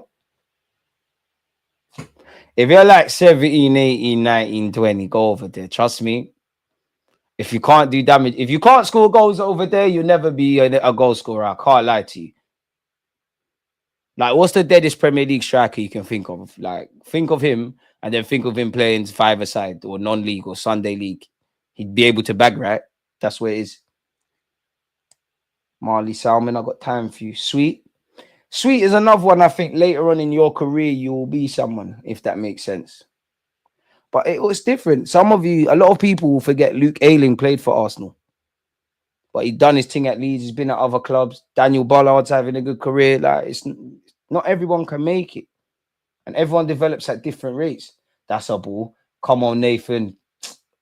If you're like 17, 18, 19, 20, go over there. Trust me. If you can't do damage, if you can't score goals over there, you'll never be a goal scorer. I can't lie to you. Like, what's the deadest Premier League striker you can think of? Like, think of him and then think of him playing five-a-side or non-league or Sunday league. He'd be able to bag, right? That's where it is. Marley Salmon, I got time for you. Sweet is another one. I think later on in your career, you will be someone, if that makes sense. But it was different. A lot of people will forget Luke Ayling played for Arsenal. But he done his thing at Leeds. He's been at other clubs. Daniel Bollard's having a good career. Like, it's not everyone can make it. And everyone develops at different rates. That's a ball. Come on, Nathan.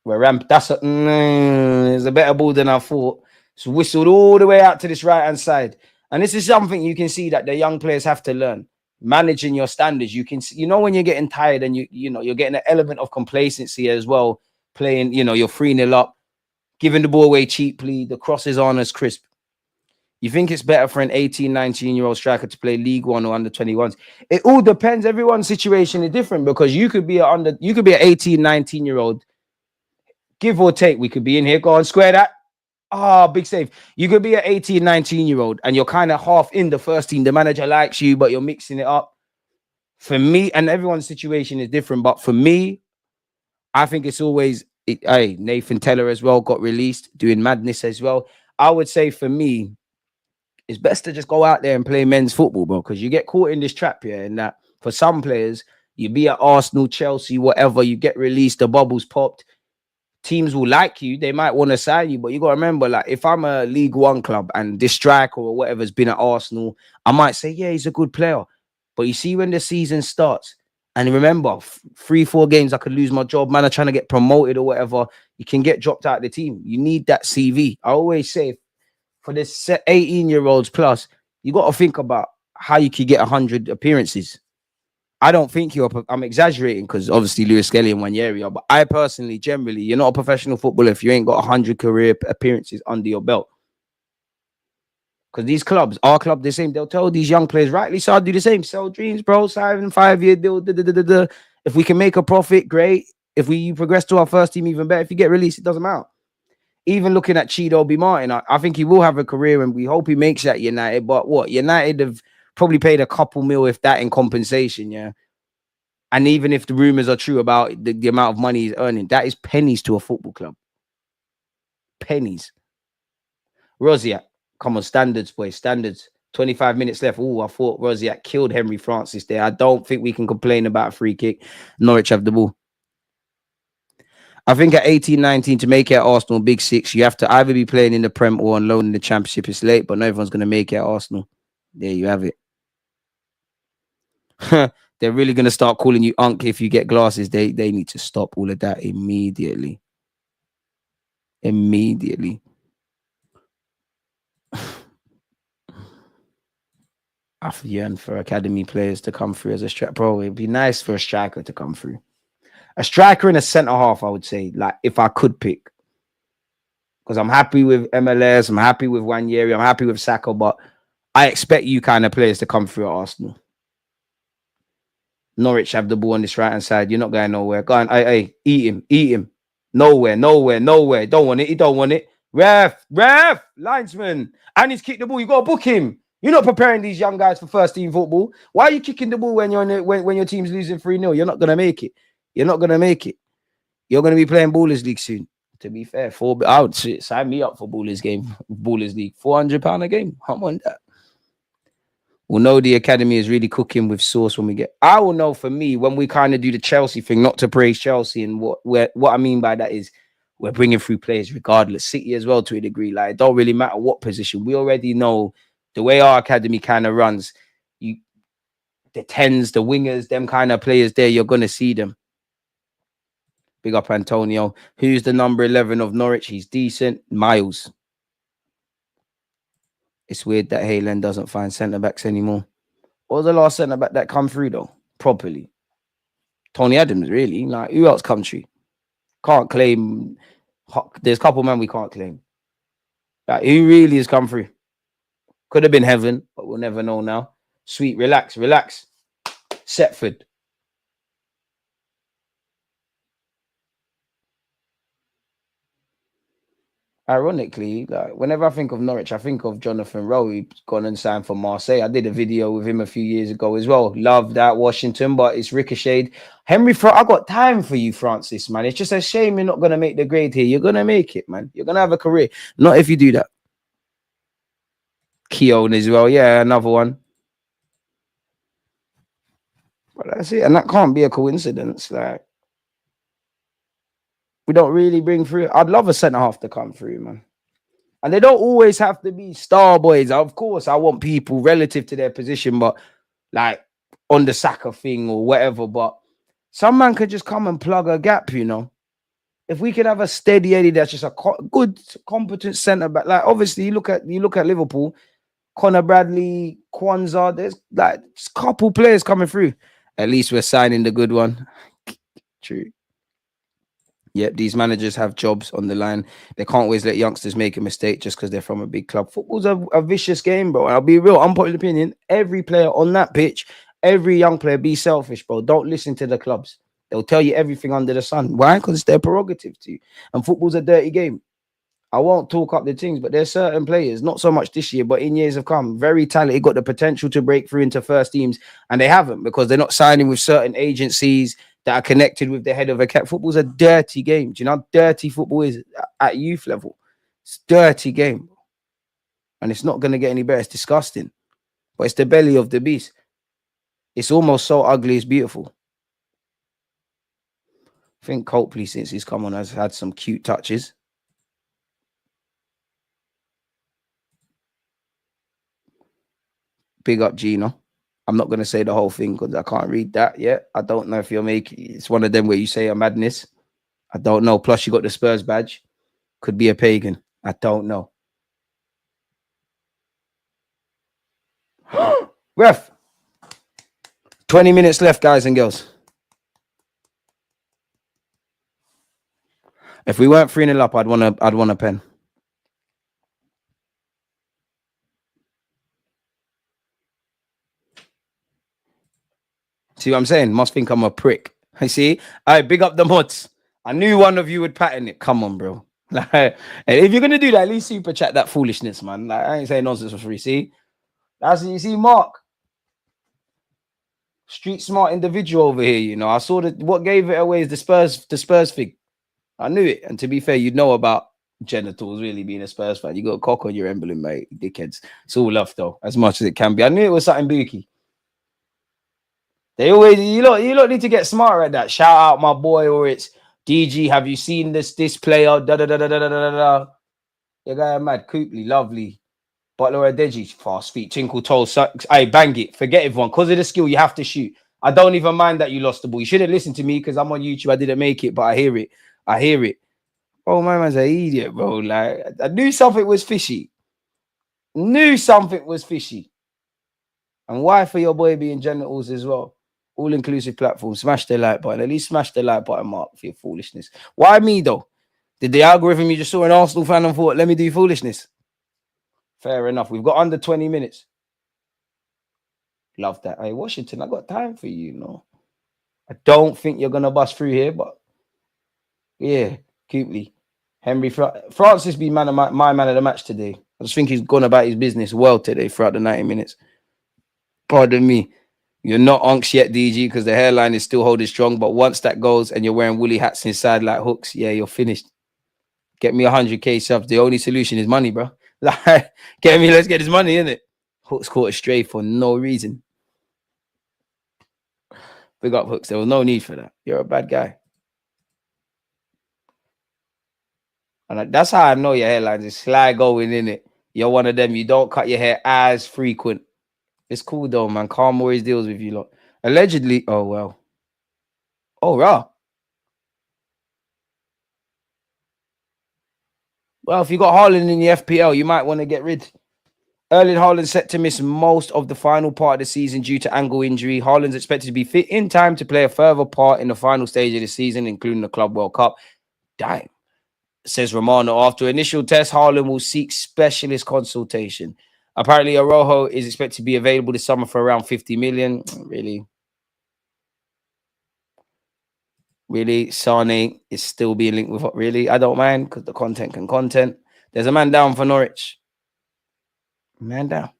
There's a better ball than I thought. It's whistled all the way out to this right-hand side. And this is something you can see that the young players have to learn. Managing your standards. You can see, when you're getting tired and you're getting an element of complacency as well. Playing, you're 3-0 up. Giving the ball away cheaply. The crosses aren't as crisp. You think it's better for an 18, 19-year-old striker to play League One or under 21s? It all depends. Everyone's situation is different because you could be an 18, 19-year-old. Give or take, we could be in here. Go on, square that. Big save. You could be an 18, 19-year-old and you're kind of half in the first team. The manager likes you, but you're mixing it up. For me, and everyone's situation is different, but for me, I think it's always... Nathan Teller as well got released, doing madness as well. I would say for me, it's best to just go out there and play men's football, bro, because you get caught in this trap here. And that for some players, you be at Arsenal, Chelsea, whatever, you get released, the bubbles popped. Teams will like you, they might want to sign you, but you got to remember, like, if I'm a League One club and this striker or whatever's been at Arsenal, I might say, yeah, he's a good player. But you see, when the season starts, and remember, 3-4 games, I could lose my job. Man, I'm trying to get promoted or whatever. You can get dropped out of the team. You need that CV. I always say, for this 18-year-olds plus, you got to think about how you could get 100 appearances. I don't think I'm exaggerating because obviously Lewis Skelly in one area, but I personally, generally, you're not a professional footballer if you ain't got 100 career appearances under your belt. Because these clubs, our club, the same. They'll tell these young players, rightly so, I'll do the same. Sell dreams, bro. Sign 5-year deal. If we can make a profit, great. If you progress to our first team, even better. If you get released, it doesn't matter. Even looking at Chido B. Martin, I think he will have a career and we hope he makes that United. But what? United have probably paid a couple mil, if that, in compensation, yeah. And even if the rumors are true about the amount of money he's earning, that is pennies to a football club. Pennies. Rosiak, come on, standards, boys, standards. 25 minutes left. Oh, I thought Rosiak killed Henry Francis there. I don't think we can complain about a free kick. Norwich have the ball. I think at 18, 19, to make it at Arsenal, big six, you have to either be playing in the Prem or on loan in the Championship. It's late, but no everyone's going to make it at Arsenal. There you have it. They're really going to start calling you Unk if you get glasses. They need to stop all of that immediately. Immediately. I yearn for academy players to come through as a striker. Bro, it'd be nice for a striker to come through. A striker and a centre half, I would say, like, if I could pick. Because I'm happy with MLS, I'm happy with Wanyeri, I'm happy with Saka, but I expect you kind of players to come through at Arsenal. Norwich have the ball on this right-hand side. You're not going nowhere. Go on, hey, eat him. Nowhere. Don't want it, he don't want it. Ref, linesman. And he's kicked the ball, you got to book him. You're not preparing these young guys for first team football. Why are you kicking the ball when you're when your team's losing 3-0? You're not going to make it. You're not going to make it. You're going to be playing Ballers League soon. To be fair, I would sign me up for Ballers League. £400 a game. I'm on that. We'll know the academy is really cooking with sauce when we get. I will know for me when we kind of do the Chelsea thing, not to praise Chelsea. And what I mean by that is we're bringing through players regardless. City as well to a degree. Like, it don't really matter what position. We already know the way our academy kind of runs. The 10s, the wingers, them kind of players there, you're going to see them. Big up Antonio. Who's the number 11 of Norwich? He's decent. Miles. It's weird that Haylen doesn't find centre-backs anymore. What was the last centre-back that come through, though? Properly. Tony Adams, really? Like, who else come through? Can't claim. There's a couple men we can't claim. Like, who really has come through? Could have been Heaven, but we'll never know now. Sweet, relax. Setford. Ironically, like, whenever I think of Norwich, I think of Jonathan Rowe. He's gone and signed for Marseille. I did a video with him a few years ago as well. Love that, Washington, but it's ricocheted. I got time for you, Francis, man. It's just a shame you're not going to make the grade here. You're going to make it, man. You're going to have a career. Not if you do that. Keown as well. Yeah, another one. But that's it. And that can't be a coincidence. Like, we don't really bring through. I'd love a centre-half to come through, man. And they don't always have to be star boys. Of course, I want people relative to their position, but like on the Saka thing or whatever. But some man could just come and plug a gap, you know. If we could have a steady Eddie that's just a good, competent centre-back. Like, obviously, you look at Liverpool, Connor Bradley, Kwanzaa, there's like just a couple players coming through. At least we're signing the good one. True. Yep, these managers have jobs on the line. They can't always let youngsters make a mistake just because they're from a big club. Football's a vicious game, bro. And I'll be real, unpopular opinion. Every player on that pitch, every young player, be selfish, bro. Don't listen to the clubs. They'll tell you everything under the sun. Why? Because it's their prerogative to you. And football's a dirty game. I won't talk up the things, but there's certain players, not so much this year, but in years have come, very talented, got the potential to break through into first teams, and they haven't because they're not signing with certain agencies that are connected with the head of a cat. Football's a dirty game. Do you know how dirty football is at youth level? It's a dirty game. And it's not going to get any better. It's disgusting. But it's the belly of the beast. It's almost so ugly, it's beautiful. I think Copley, since he's come on, has had some cute touches. Big up Gino. I'm not going to say the whole thing because I can't read that yet. I don't know if you're making... It's one of them where you say a madness. I don't know. Plus, you got the Spurs badge. Could be a pagan. I don't know. Ref. 20 minutes left, guys and girls. If we weren't 3-0 up, I'd want a pen. See what I'm saying? Must think I'm a prick. I see. I big up the mods. I knew one of you would pattern it. Come on, bro. Like, and if you're gonna do that, at least super chat that foolishness, man. Like, I ain't saying nonsense for free. See, that's you see, Mark, street smart individual over here. You know, I saw that what gave it away is the Spurs thing. I knew it. And to be fair, you know about genitals really being a Spurs fan. You got a cock on your emblem, mate. Dickheads. It's all love though, as much as it can be. I knew it was something booky. They always you lot need to get smarter at that. Shout out my boy, or it's DG. Have you seen this player? Da da da da da da da da. You guy mad, Cooply, lovely. Butler Adeji, fast feet, tinkle toes. Hey, bang it. Forget everyone. Because of the skill, you have to shoot. I don't even mind that you lost the ball. You shouldn't listen to me because I'm on YouTube. I didn't make it, but I hear it. I hear it. Oh, my man's an idiot, bro. Like, I knew something was fishy. Knew something was fishy. And why for your boy being genitals as well? All-inclusive platform. Smash the like button. At least smash the like button, Mark, for your foolishness. Why me, though? Did the algorithm you just saw an Arsenal fan and thought, let me do foolishness? Fair enough. We've got under 20 minutes. Love that. Hey, Washington, I got time for you, you know. I don't think you're going to bust through here, but yeah, cutely. Henry Francis be my man of the match today. I just think he's gone about his business well today throughout the 90 minutes. Pardon me. You're not unks yet, DG, because the hairline is still holding strong. But once that goes and you're wearing woolly hats inside like hooks, yeah, you're finished. Get me 100k subs. The only solution is money, bro. Like, get me, let's get this money, innit? Hooks caught astray for no reason. Big up, Hooks. There was no need for that. You're a bad guy. And that's how I know your hairline is sly going, innit? You're one of them. You don't cut your hair as frequent. It's cool though, man. Calm always deals with you lot. Allegedly, oh well. Oh, raw. Well, if you got Haaland in the FPL, you might want to get rid. Erling Haaland set to miss most of the final part of the season due to ankle injury. Haaland's expected to be fit in time to play a further part in the final stage of the season, including the Club World Cup. Damn. Says Romano. After initial test, Haaland will seek specialist consultation. Apparently, Araujo is expected to be available this summer for around 50 million. Really? Sane is still being linked with what? Really? I don't mind because the content can content. There's a man down for Norwich. Man down.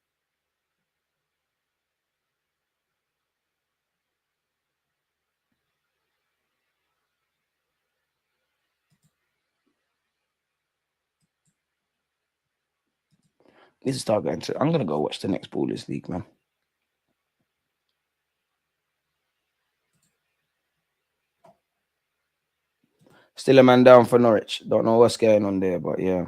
Need to start going to. I'm going to go watch the next Ballers League, man. Still a man down for Norwich. Don't know what's going on there, but yeah.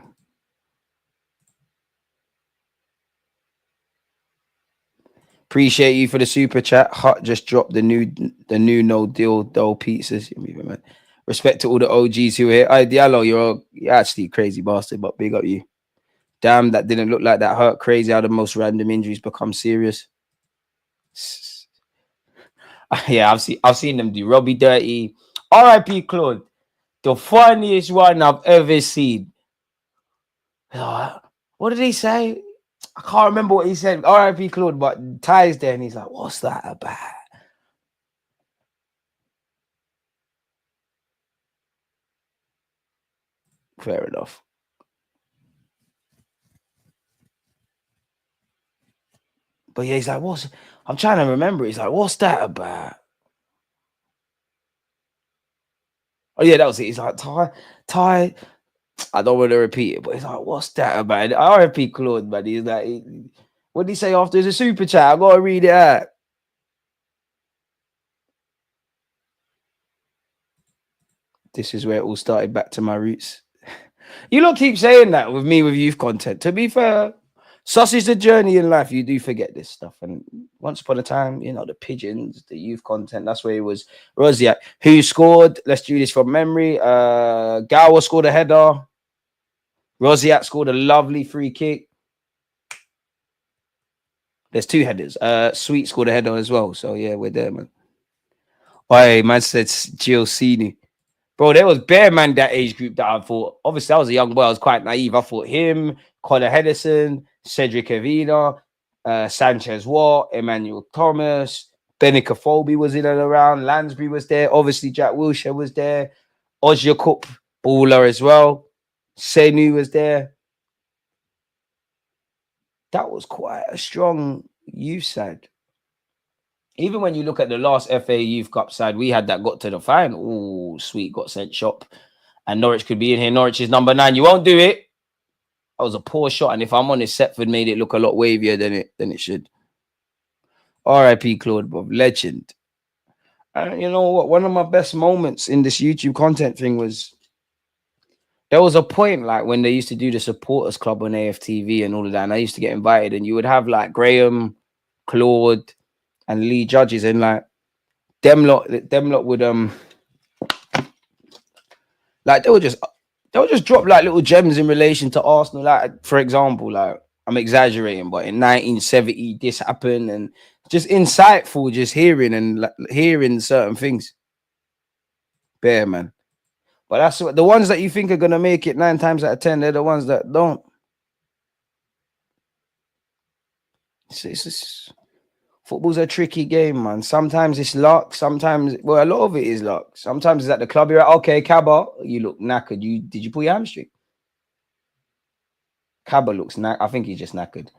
Appreciate you for the super chat. Hut just dropped the new no deal dough pizzas. Respect to all the OGs who are here. Hey, Diallo, you're actually a crazy bastard, but big up you. Damn, that didn't look like that hurt. Crazy how the most random injuries become serious. Yeah, I've seen them do Robbie dirty. R.I.P. Claude, the funniest one I've ever seen. What did he say? I can't remember what he said. R.I.P. Claude, but Ty's there and he's like, "What's that about?" Fair enough. But yeah, he's like, I'm trying to remember. He's like, "What's that about?" Oh yeah, that was it. He's like, Ty. I don't want to repeat it, but he's like, "What's that about?" R.I.P. Claude, man. He's like, what did he say after the super chat? I gotta read it out. This is where it all started. Back to my roots. You lot keep saying that with me with youth content. To be fair, such is the journey in life. You do forget this stuff. And once upon a time, you know, the pigeons, the youth content, that's where it was. Rosiak, who scored? Let's do this from memory. Gower scored a header. Rosiak scored a lovely free kick. There's two headers. Sweet scored a header as well. So yeah, we're there, man. Hey, man said Giocini. Bro, there was bare man that age group that I thought. Obviously, I was a young boy. I was quite naive. I thought him, Connor Henderson, Cedric Avila, Sanchez Watt, Emmanuel Thomas, Benica Folby was in and around. Lansbury was there. Obviously, Jack Wilshere was there. Ozia Cup baller as well. Senu was there. That was quite a strong youth side. Even when you look at the last FA Youth Cup side, we had that got to the final. Oh, sweet, got sent shop. And Norwich could be in here. Norwich is number 9. You won't do it. That was a poor shot. And if I'm honest, Setford made it look a lot wavier than it should. R.I.P. Claude, bro. Legend. And you know what? One of my best moments in this YouTube content thing was there was a point like when they used to do the supporters club on AFTV and all of that. And I used to get invited, and you would have like Graham, Claude, and Lee Judges, and like them lot would like they would just drop like little gems in relation to Arsenal. Like, for example, like I'm exaggerating, but in 1970 this happened, and just insightful, just hearing and like, hearing certain things. Bare, man. But that's what the ones that you think are gonna make it 9 times out of 10, they're the ones that don't. Football's a tricky game, man. Sometimes it's luck. Sometimes, well, a lot of it is luck. Sometimes it's at the club. You're like, okay, Kaba, you look knackered. Did you pull your hamstring? Kaba looks knackered. I think he's just knackered.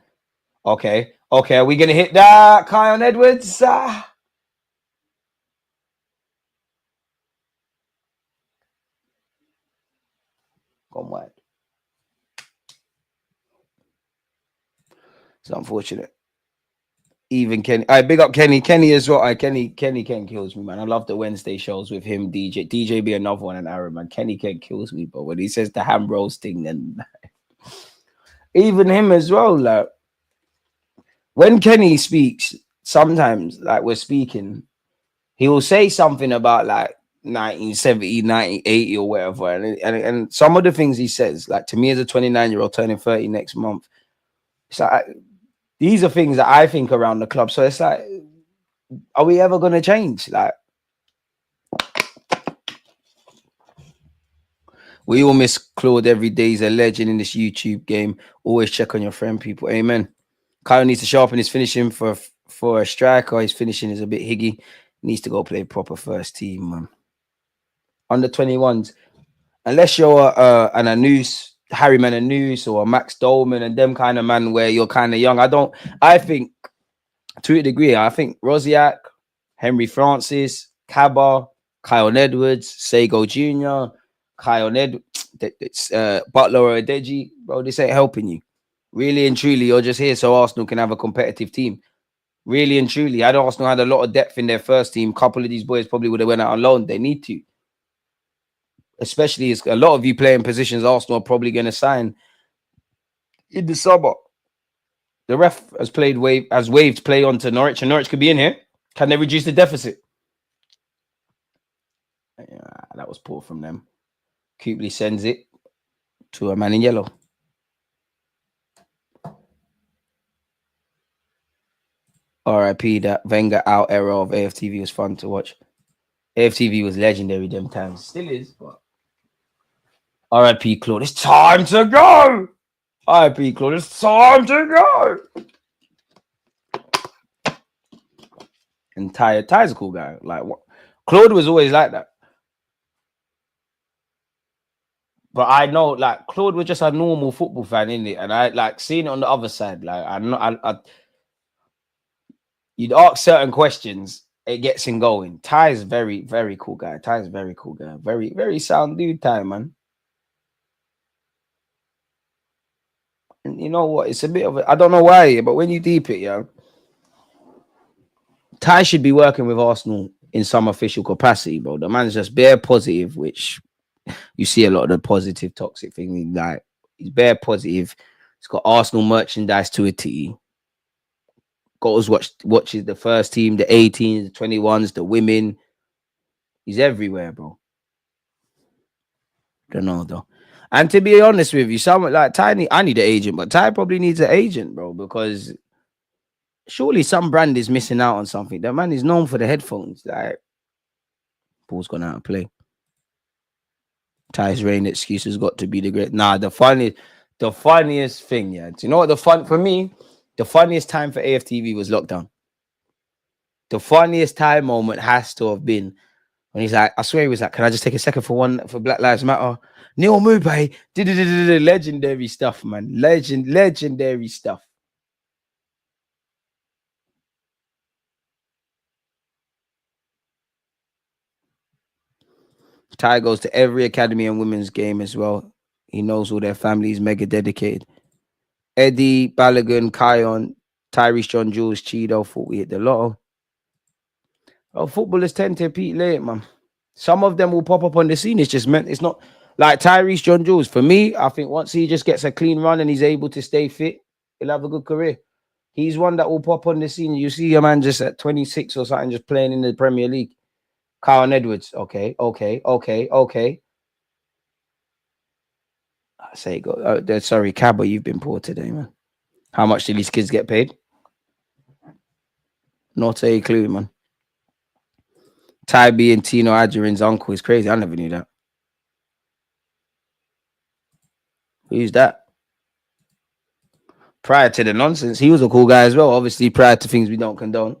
Okay. Are we gonna hit that, Kion Edwards? Gone wide. It's unfortunate. Even Kenny, I big up Kenny as well. Kenny Ken kills me, man. I love the Wednesday shows with him. DJ be another one, and Aaron, man. Kenny Ken kills me, but when he says the ham roast thing, then even him as well. Like when Kenny speaks, sometimes like we're speaking, he will say something about like 1970, 1980 or whatever, and some of the things he says, like to me as a 29-year-old turning 30 next month, it's like. These are things that I think around the club. So it's like, are we ever going to change? Like, we all miss Claude every day. He's a legend in this YouTube game. Always check on your friend, people. Amen. Kyle needs to sharpen his finishing for a striker. His finishing is a bit higgy. Needs to go play proper first team, man. Under 21s. Unless you're an Anus, Harry Menanus or Max Dolman and them kind of man where you're kind of young. I think to a degree, I think Rosiak, Henry Francis, Kaba, Kion Edwards, Sego Jr., Butler or Adeji, bro, this ain't helping you. Really and truly, you're just here so Arsenal can have a competitive team. Really and truly, had Arsenal had a lot of depth in their first team, a couple of these boys probably would have went out on loan. They need to. Especially as a lot of you playing positions Arsenal are probably going to sign in the summer. The ref has waved play on to Norwich, and Norwich could be in here. Can they reduce the deficit? Yeah, that was poor from them. Kubley sends it to a man in yellow. RIP, that Wenger out era of AFTV was fun to watch. AFTV was legendary them times. Still is, but RIP Claude, it's time to go. RIP Claude, it's time to go. And Ty's a cool guy. Like what? Claude was always like that. But I know, like Claude was just a normal football fan, innit? And I like seeing it on the other side. Like you'd ask certain questions, it gets him going. Ty's very, very cool guy. Ty's very cool guy. Very, very sound dude, Ty, man. And you know what? It's a bit of I don't know why, but when you deep it, yeah, Ty should be working with Arsenal in some official capacity, bro. The man's just bare positive, which you see a lot of the positive toxic thing. Like he's bare positive. He's got Arsenal merchandise to a T. Goes watches the first team, the 18s, the 21s, the women. He's everywhere, bro. Don't know though. And to be honest with you, someone like Ty, I need an agent, but Ty probably needs an agent, bro, because surely some brand is missing out on something. That man is known for the headphones. Like, ball's gone out of play. Ty's rain excuse has got to be the great. Nah, the funniest thing, yeah. Do you know what for me? The funniest time for AFTV was lockdown. the funniest time moment has to have been when he's like, I swear he was like, can I just take a second for Black Lives Matter? Neil Mubay, legendary stuff, man. Legendary stuff. Ty goes to every academy and women's game as well. He knows all their families, mega dedicated. Eddie, Balogun, Kion, Tyrese, John Jules, Cheeto, thought we hit the lotto. Oh, footballers tend to peak late, man. Some of them will pop up on the scene. It's just meant it's not like Tyrese, John Jules. For me, I think once he just gets a clean run and he's able to stay fit, he'll have a good career. He's one that will pop on the scene. You see a man just at 26 or something, just playing in the Premier League. Kyle Edwards. Okay. I say go. Sorry, Cabba, you've been poor today, man. How much do these kids get paid? Not a clue, man. Ty B and Tino Adjerin's uncle is crazy. I never knew that. Who's that? Prior to the nonsense, he was a cool guy as well. Obviously, prior to things we don't condone.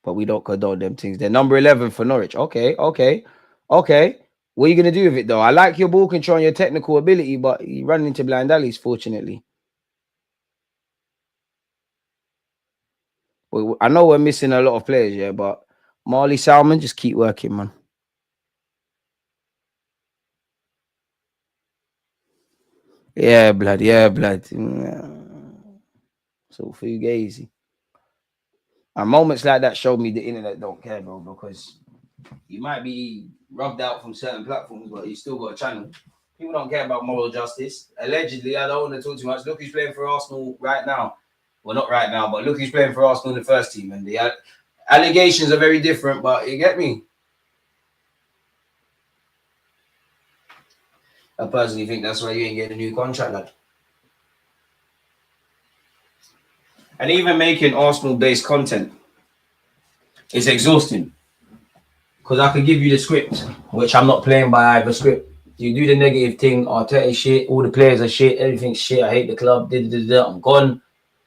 But we don't condone them things. They're number 11 for Norwich. Okay. What are you going to do with it, though? I like your ball control and your technical ability, but you run into blind alleys, fortunately. Well, I know we're missing a lot of players, yeah, but Marley Salmon, just keep working, man. Yeah, blood. So fugazi. And moments like that showed me the internet don't care, bro, because you might be rubbed out from certain platforms, but you still got a channel. People don't care about moral justice. Allegedly, I don't want to talk too much. Look who's playing for Arsenal right now. Well, not right now, but look who's playing for Arsenal in the first team. And the allegations are very different, but you get me? I personally think that's why you ain't getting a new contract, lad. And even making Arsenal-based content is exhausting. Because I could give you the script, which I'm not playing by either script. You do the negative thing, Arteta shit, all the players are shit, everything's shit, I hate the club, I'm gone.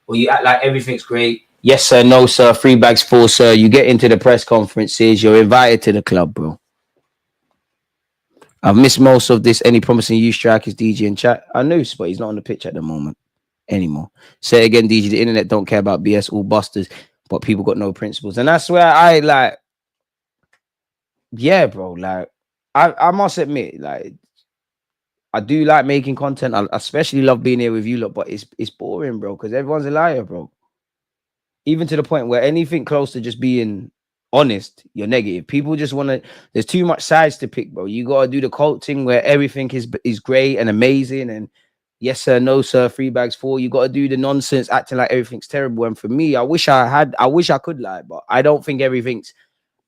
Or you act like everything's great. Yes, sir, no, sir, 3 bags full, sir. You get into the press conferences, you're invited to the club, bro. I've missed most of this. Any promising youth strikers, DJ in chat? I know, but he's not on the pitch at the moment anymore. Say it again, DJ. The internet don't care about BS, all busters, but people got no principles. And that's where I like, yeah, bro. Like, I must admit, like, I do like making content. I especially love being here with you lot, but it's boring, bro, because everyone's a liar, bro. Even to the point where anything close to just being honest, you're negative. People just want to, there's too much sides to pick, bro. You got to do the cult thing where everything is great and amazing and yes, sir, no, sir, 3 bags full. You got to do the nonsense, acting like everything's terrible. And for me, I wish I could lie, but I don't think everything's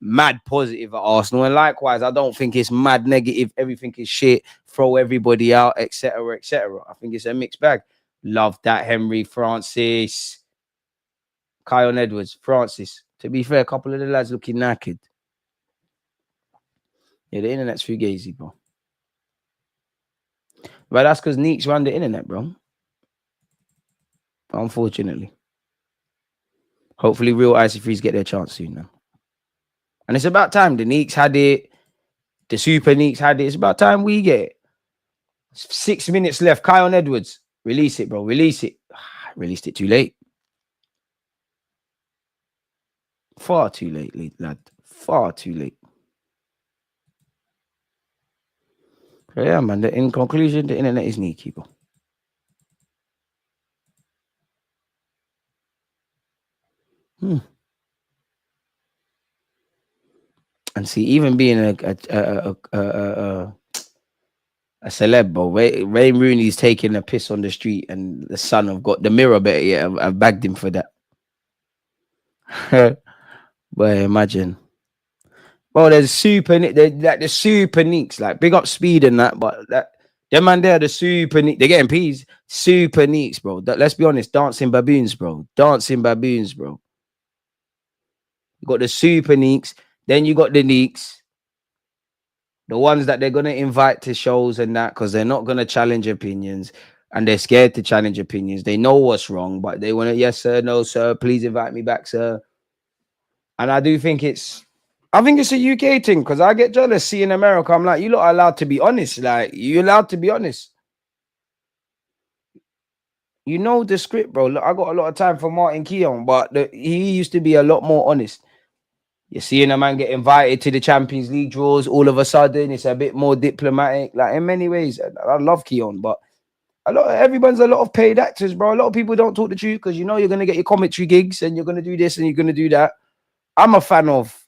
mad positive at Arsenal. And likewise, I don't think it's mad negative. Everything is shit. Throw everybody out, etc., etc. I think it's a mixed bag. Love that, Henry, Francis, Kyle Edwards, Francis. To be fair, a couple of the lads looking knackered. Yeah, the internet's fugazi, bro. But that's because Neeks run the internet, bro. Unfortunately. Hopefully, real Icy Frees get their chance soon now. And it's about time. The Neeks had it. The Super Neeks had it. It's about time we get it. 6 minutes left. Kyle Edwards. Release it, bro. Release it. Released it too late. Far too late, lad. Far too late. But yeah, man. In conclusion, the internet is sneaky, bro. And see, even being a celeb, bro, Ray Rooney's taking a piss on the street, and the son have got the mirror. Better yet, I've bagged him for that. But imagine, bro, there's super, like the super neeks, like big up speed and that, but that them man there, the super neeks, they're getting peas, super neeks, bro. Let's be honest, dancing baboons, bro. You got the super neeks, then you got the neeks, the ones that they're gonna invite to shows and that, because they're not gonna challenge opinions. and they're scared to challenge opinions. They know what's wrong, but they want to, yes, sir, no, sir, please invite me back, sir. And I do think I think it's a UK thing because I get jealous seeing America. I'm like, you lot are allowed to be honest. Like, you're allowed to be honest. You know the script, bro. Look, I got a lot of time for Martin Keown, but he used to be a lot more honest. You're seeing a man get invited to the Champions League draws. All of a sudden, it's a bit more diplomatic. Like, in many ways, I love Keown, but everyone's a lot of paid actors, bro. A lot of people don't talk the truth because you know you're gonna get your commentary gigs and you're gonna do this and you're gonna do that. I'm a fan of.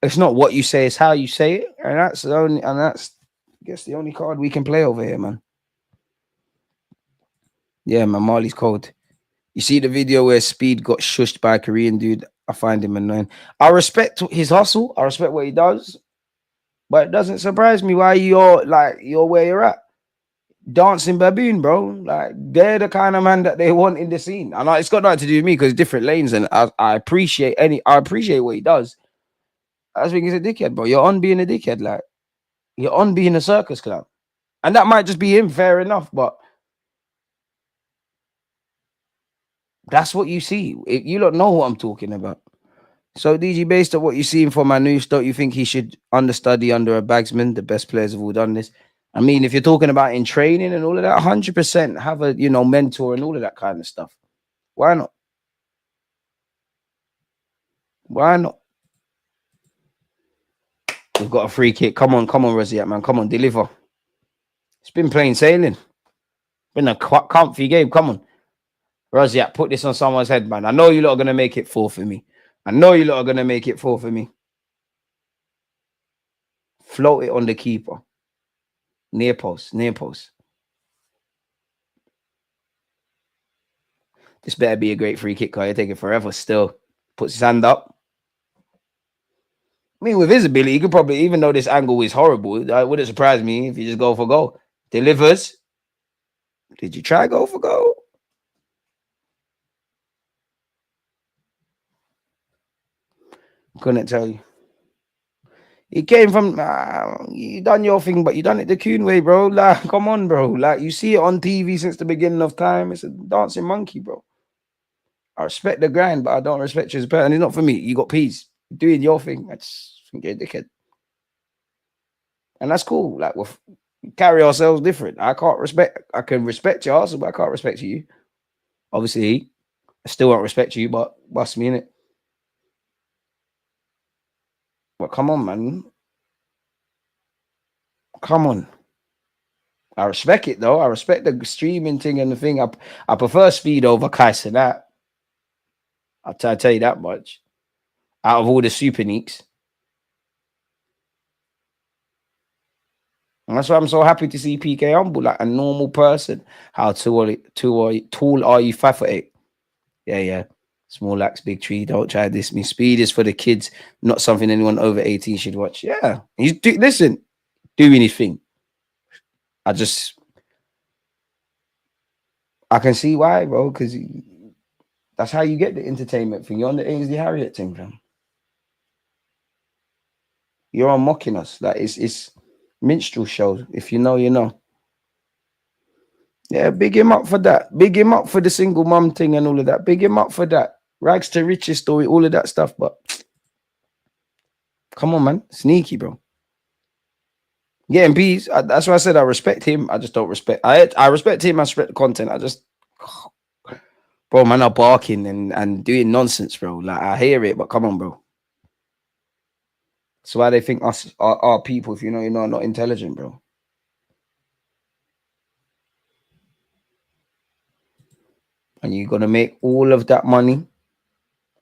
It's not what you say, it's how you say it, and that's I guess the only card we can play over here, man. Yeah, man, Marley's cold. You see the video where Speed got shushed by a Korean dude? I find him annoying. I respect his hustle. I respect what he does, but it doesn't surprise me why you're where you're at. Dancing baboon, bro. Like, they're the kind of man that they want in the scene. And it's got nothing to do with me because different lanes, and I appreciate what he does. I just think he's a dickhead, bro. You're on being a dickhead, like you're on being a circus clown. And that might just be him, fair enough, but that's what you see. You don't know what I'm talking about. So, DG, based on what you've seen from Manouche, don't you think he should understudy under a bagsman? The best players have all done this. I mean, if you're talking about in training and all of that, 100% have a mentor and all of that kind of stuff. Why not? Why not? We've got a free kick. Come on, Rosiak, man. Come on, deliver. It's been plain sailing. Been a comfy game. Come on. Rosiak, put this on someone's head, man. I know you lot are going to make it 4 for me. Float it on the keeper. Near post. This better be a great free kick, because you're taking forever still. Puts his hand up. I mean, with his ability, he could probably, even though this angle is horrible, it wouldn't surprise me if you just go for goal. Delivers. Did you try go for goal? Couldn't tell you. He came from, you done your thing, but you done it the Coon way, bro. Like, come on, bro. Like, you see it on TV since the beginning of time. It's a dancing monkey, bro. I respect the grind, but I don't respect you as a person. It's not for me. You got peace. You're doing your thing. I just think you're a dickhead. And that's cool. Like, we carry ourselves different. I can respect your hustle, but I can't respect you. Obviously, I still won't respect you, but bust me in it. But come on, man. Come on. I respect it, though. I respect the streaming thing and the thing. I prefer Speed over Kaiser. That I'll tell you that much. Out of all the super neeks. And that's why I'm so happy to see PK humble, like a normal person. How tall are you? 5'8". Yeah. Small axe, big tree. Don't try this. Me, Speed is for the kids, not something anyone over 18 should watch. Yeah, he's doing his thing. I can see why, bro, because that's how you get the entertainment thing. You're on the Ainsley Harriet thing, fam. You're on mocking us. Like, it's minstrel show. If you know, you know. Yeah, big him up for that. Big him up for the single mum thing and all of that. Big him up for that. Rags to riches story, all of that stuff. But come on, man. Sneaky, bro. Getting peas. That's why I said I respect him. I just don't respect. I respect him. I respect the content. Bro, man, are barking and doing nonsense, bro. Like, I hear it, but come on, bro. That's why they think us are people, if you know, not intelligent, bro. And you're gonna make all of that money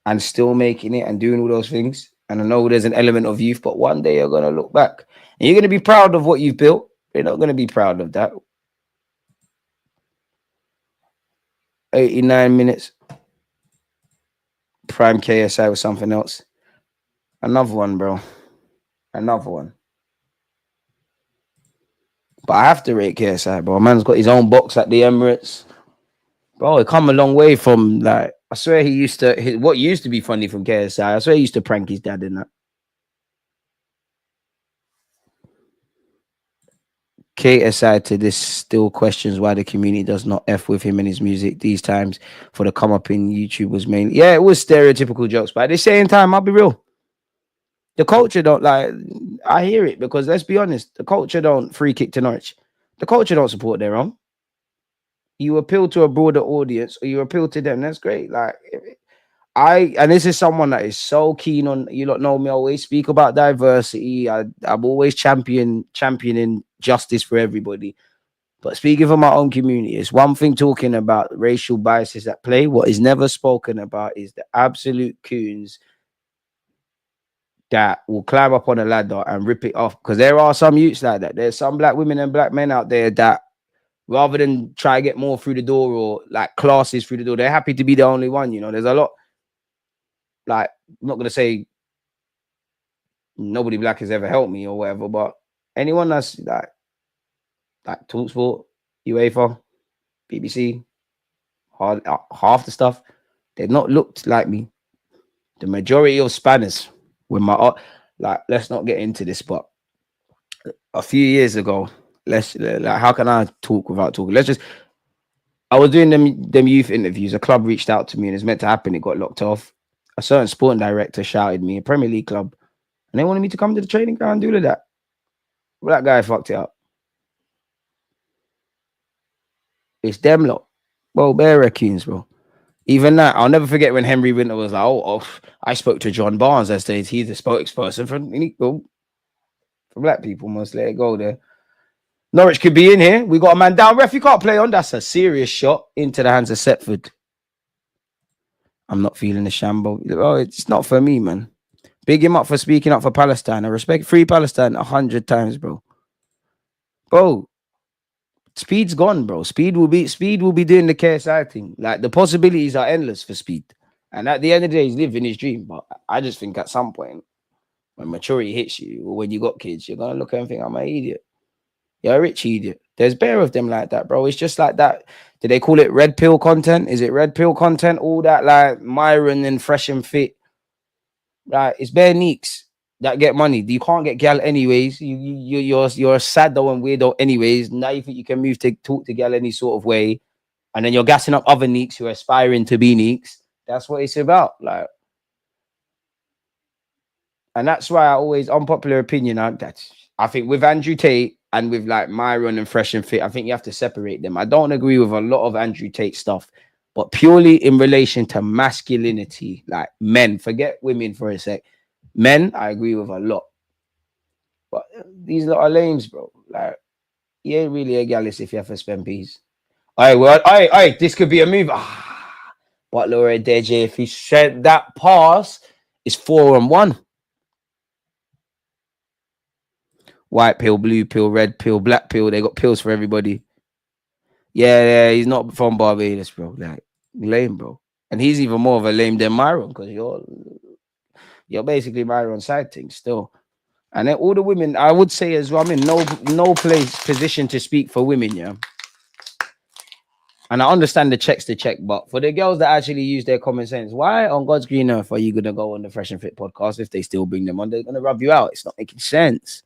and still making it and doing all those things. And I know there's an element of youth, but one day you're gonna look back and you're gonna be proud of what you've built. You're not gonna be proud of that. 89 minutes. Prime KSI with something else. Another one, bro. Another one. But I have to rate KSI, bro. Man's got his own box at the Emirates. Bro, he come a long way from, like, I swear what used to be funny from KSI, I swear he used to prank his dad in that. Kate, aside to this, still questions why the community does not F with him and his music these times. For the come up in YouTube was mainly, yeah, it was stereotypical jokes, but at the same time, I'll be real. The culture don't like, I hear it because let's be honest, the culture don't free kick to Norwich. The culture don't support their own. You appeal to a broader audience or you appeal to them. That's great. Like, and this is someone that is so keen on, you lot know me, I always speak about diversity. I'm always championing justice for everybody. But speaking for my own community, it's one thing talking about racial biases at play. What is never spoken about is the absolute coons that will climb up on a ladder and rip it off. Because there are some youths like that. There's some black women and black men out there that rather than try to get more through the door or like classes through the door, they're happy to be the only one. You know, there's a lot. Like, I'm not gonna say nobody black has ever helped me or whatever, but anyone that's like Talksport, UEFA, BBC, half the stuff, they've not looked like me. The majority of Spanish, when my like, let's not get into this, but a few years ago, how can I talk without talking? I was doing them youth interviews. A club reached out to me and it's meant to happen. It got locked off. A certain sporting director shouted me, a Premier League club, and they wanted me to come to the training ground and do that. Well, that guy fucked it up. It's them lot. Bro, bare raccoons, bro. Even that, I'll never forget when Henry Winter was like, oh, I spoke to John Barnes that stage. He's the spokesperson for black people. Must let it go there. Norwich could be in here. We got a man down. Ref, you can't play on. That's a serious shot into the hands of Setford. I'm not feeling the shambo. Oh, it's not for me, man. Big him up for speaking up for Palestine. I respect free Palestine 100 times, bro. Bro, Speed's gone, bro. Speed will be doing the KSI thing. Like, the possibilities are endless for Speed. And at the end of the day, he's living his dream. But I just think at some point, when maturity hits you, or when you got kids, you're gonna look at and think, I'm an idiot. You're a rich idiot. There's bare of them like that, bro. It's just like that. Do they call it red pill content? Is it red pill content? All that like Myron and Fresh and Fit. Like, it's bare neeks that get money. You can't get gal anyways. You're a saddo and weirdo anyways. Now you think you can move to talk to gal any sort of way, and then you're gassing up other neeks who are aspiring to be neeks. That's what it's about. Like, and that's why I always, unpopular opinion, I think with Andrew Tate and with like Myron and Fresh and Fit, I think you have to separate them. I don't agree with a lot of Andrew Tate stuff, but purely in relation to masculinity, like men, forget women for a sec. Men, I agree with a lot. But these lot are lames, bro. Like, you ain't really a gallus if you have to spend peas. All right, this could be a move. But Laura Deje, if he said that pass, it's 4-on-1. White pill, blue pill, red pill, black pill. They got pills for everybody. Yeah, he's not from Barbados, bro. Like, lame, bro. And he's even more of a lame than Myron, because you're basically Myron's side thing still. And then all the women, I would say as well, I'm in no position to speak for women, yeah. And I understand the checks to check, but for the girls that actually use their common sense, why on God's green earth are you gonna go on the Fresh and Fit podcast if they still bring them on? They're gonna rub you out. It's not making sense.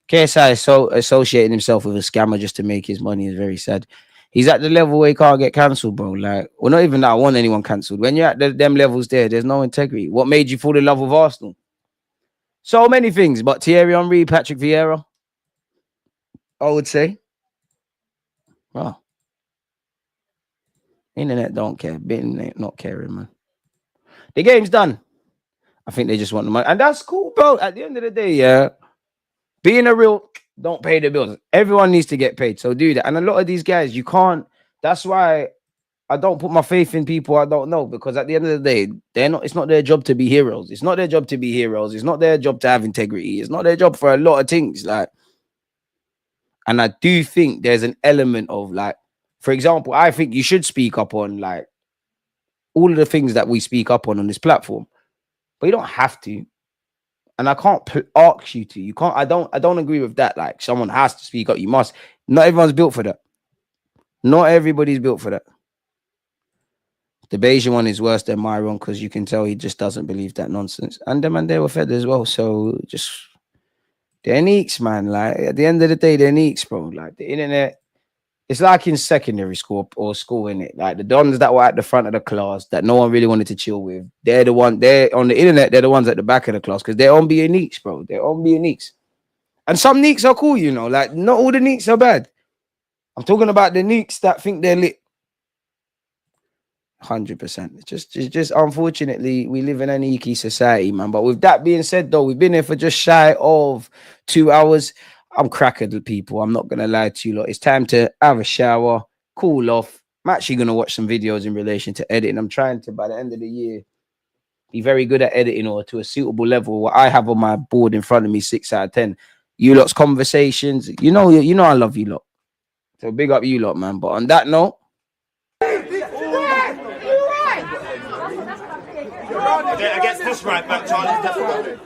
KSI is so associating himself with a scammer just to make his money is very sad. He's at the level where he can't get cancelled, bro. Like, well, not even that I want anyone cancelled. When you're at them levels there's no integrity. What made you fall in love with Arsenal? So many things, but Thierry Henry, Patrick Vieira, I would say. Well, internet don't care. Internet not caring, man. The game's done. I think they just want the money. And that's cool, bro. At the end of the day, yeah, being a real, don't pay the bills. Everyone needs to get paid. So do that. And a lot of these guys, you can't. That's why I don't put my faith in people I don't know, because at the end of the day, it's not their job to be heroes. It's not their job to be heroes. It's not their job to have integrity. It's not their job for a lot of things. Like, and I do think there's an element of, like, for example, I think you should speak up on like all of the things that we speak up on this platform, but you don't have to. And I can't ask you to. You can't. I don't agree with that. Like, someone has to speak up. You must. Not everyone's built for that. Not everybody's built for that. The Bayesian one is worse than Myron because you can tell he just doesn't believe that nonsense. And them and they were fed as well. So just They're neeks, man. Like at the end of the day, they're neeks, bro. Like the internet, it's like in secondary school or school, innit? Like the dons that were at the front of the class that no one really wanted to chill with. They're on the internet, they're the ones at the back of the class because they're on being neeks, bro. They're on being neeks. And some neeks are cool, you know. Like not all the neeks are bad. I'm talking about the neeks that think they're lit. 100%. It's just unfortunately we live in an eeky society, man. But with that being said, though, we've been here for just shy of 2 hours. I'm cracking people. I'm not gonna lie to you lot. It's time to have a shower, cool off. I'm actually gonna watch some videos in relation to editing. I'm trying to, by the end of the year, be very good at editing or to a suitable level. What I have on my board in front of me, 6 out of 10. You lot's conversations. You know I love you lot. So big up you lot, man. But on that note. Against this right back, Charlie's definitely.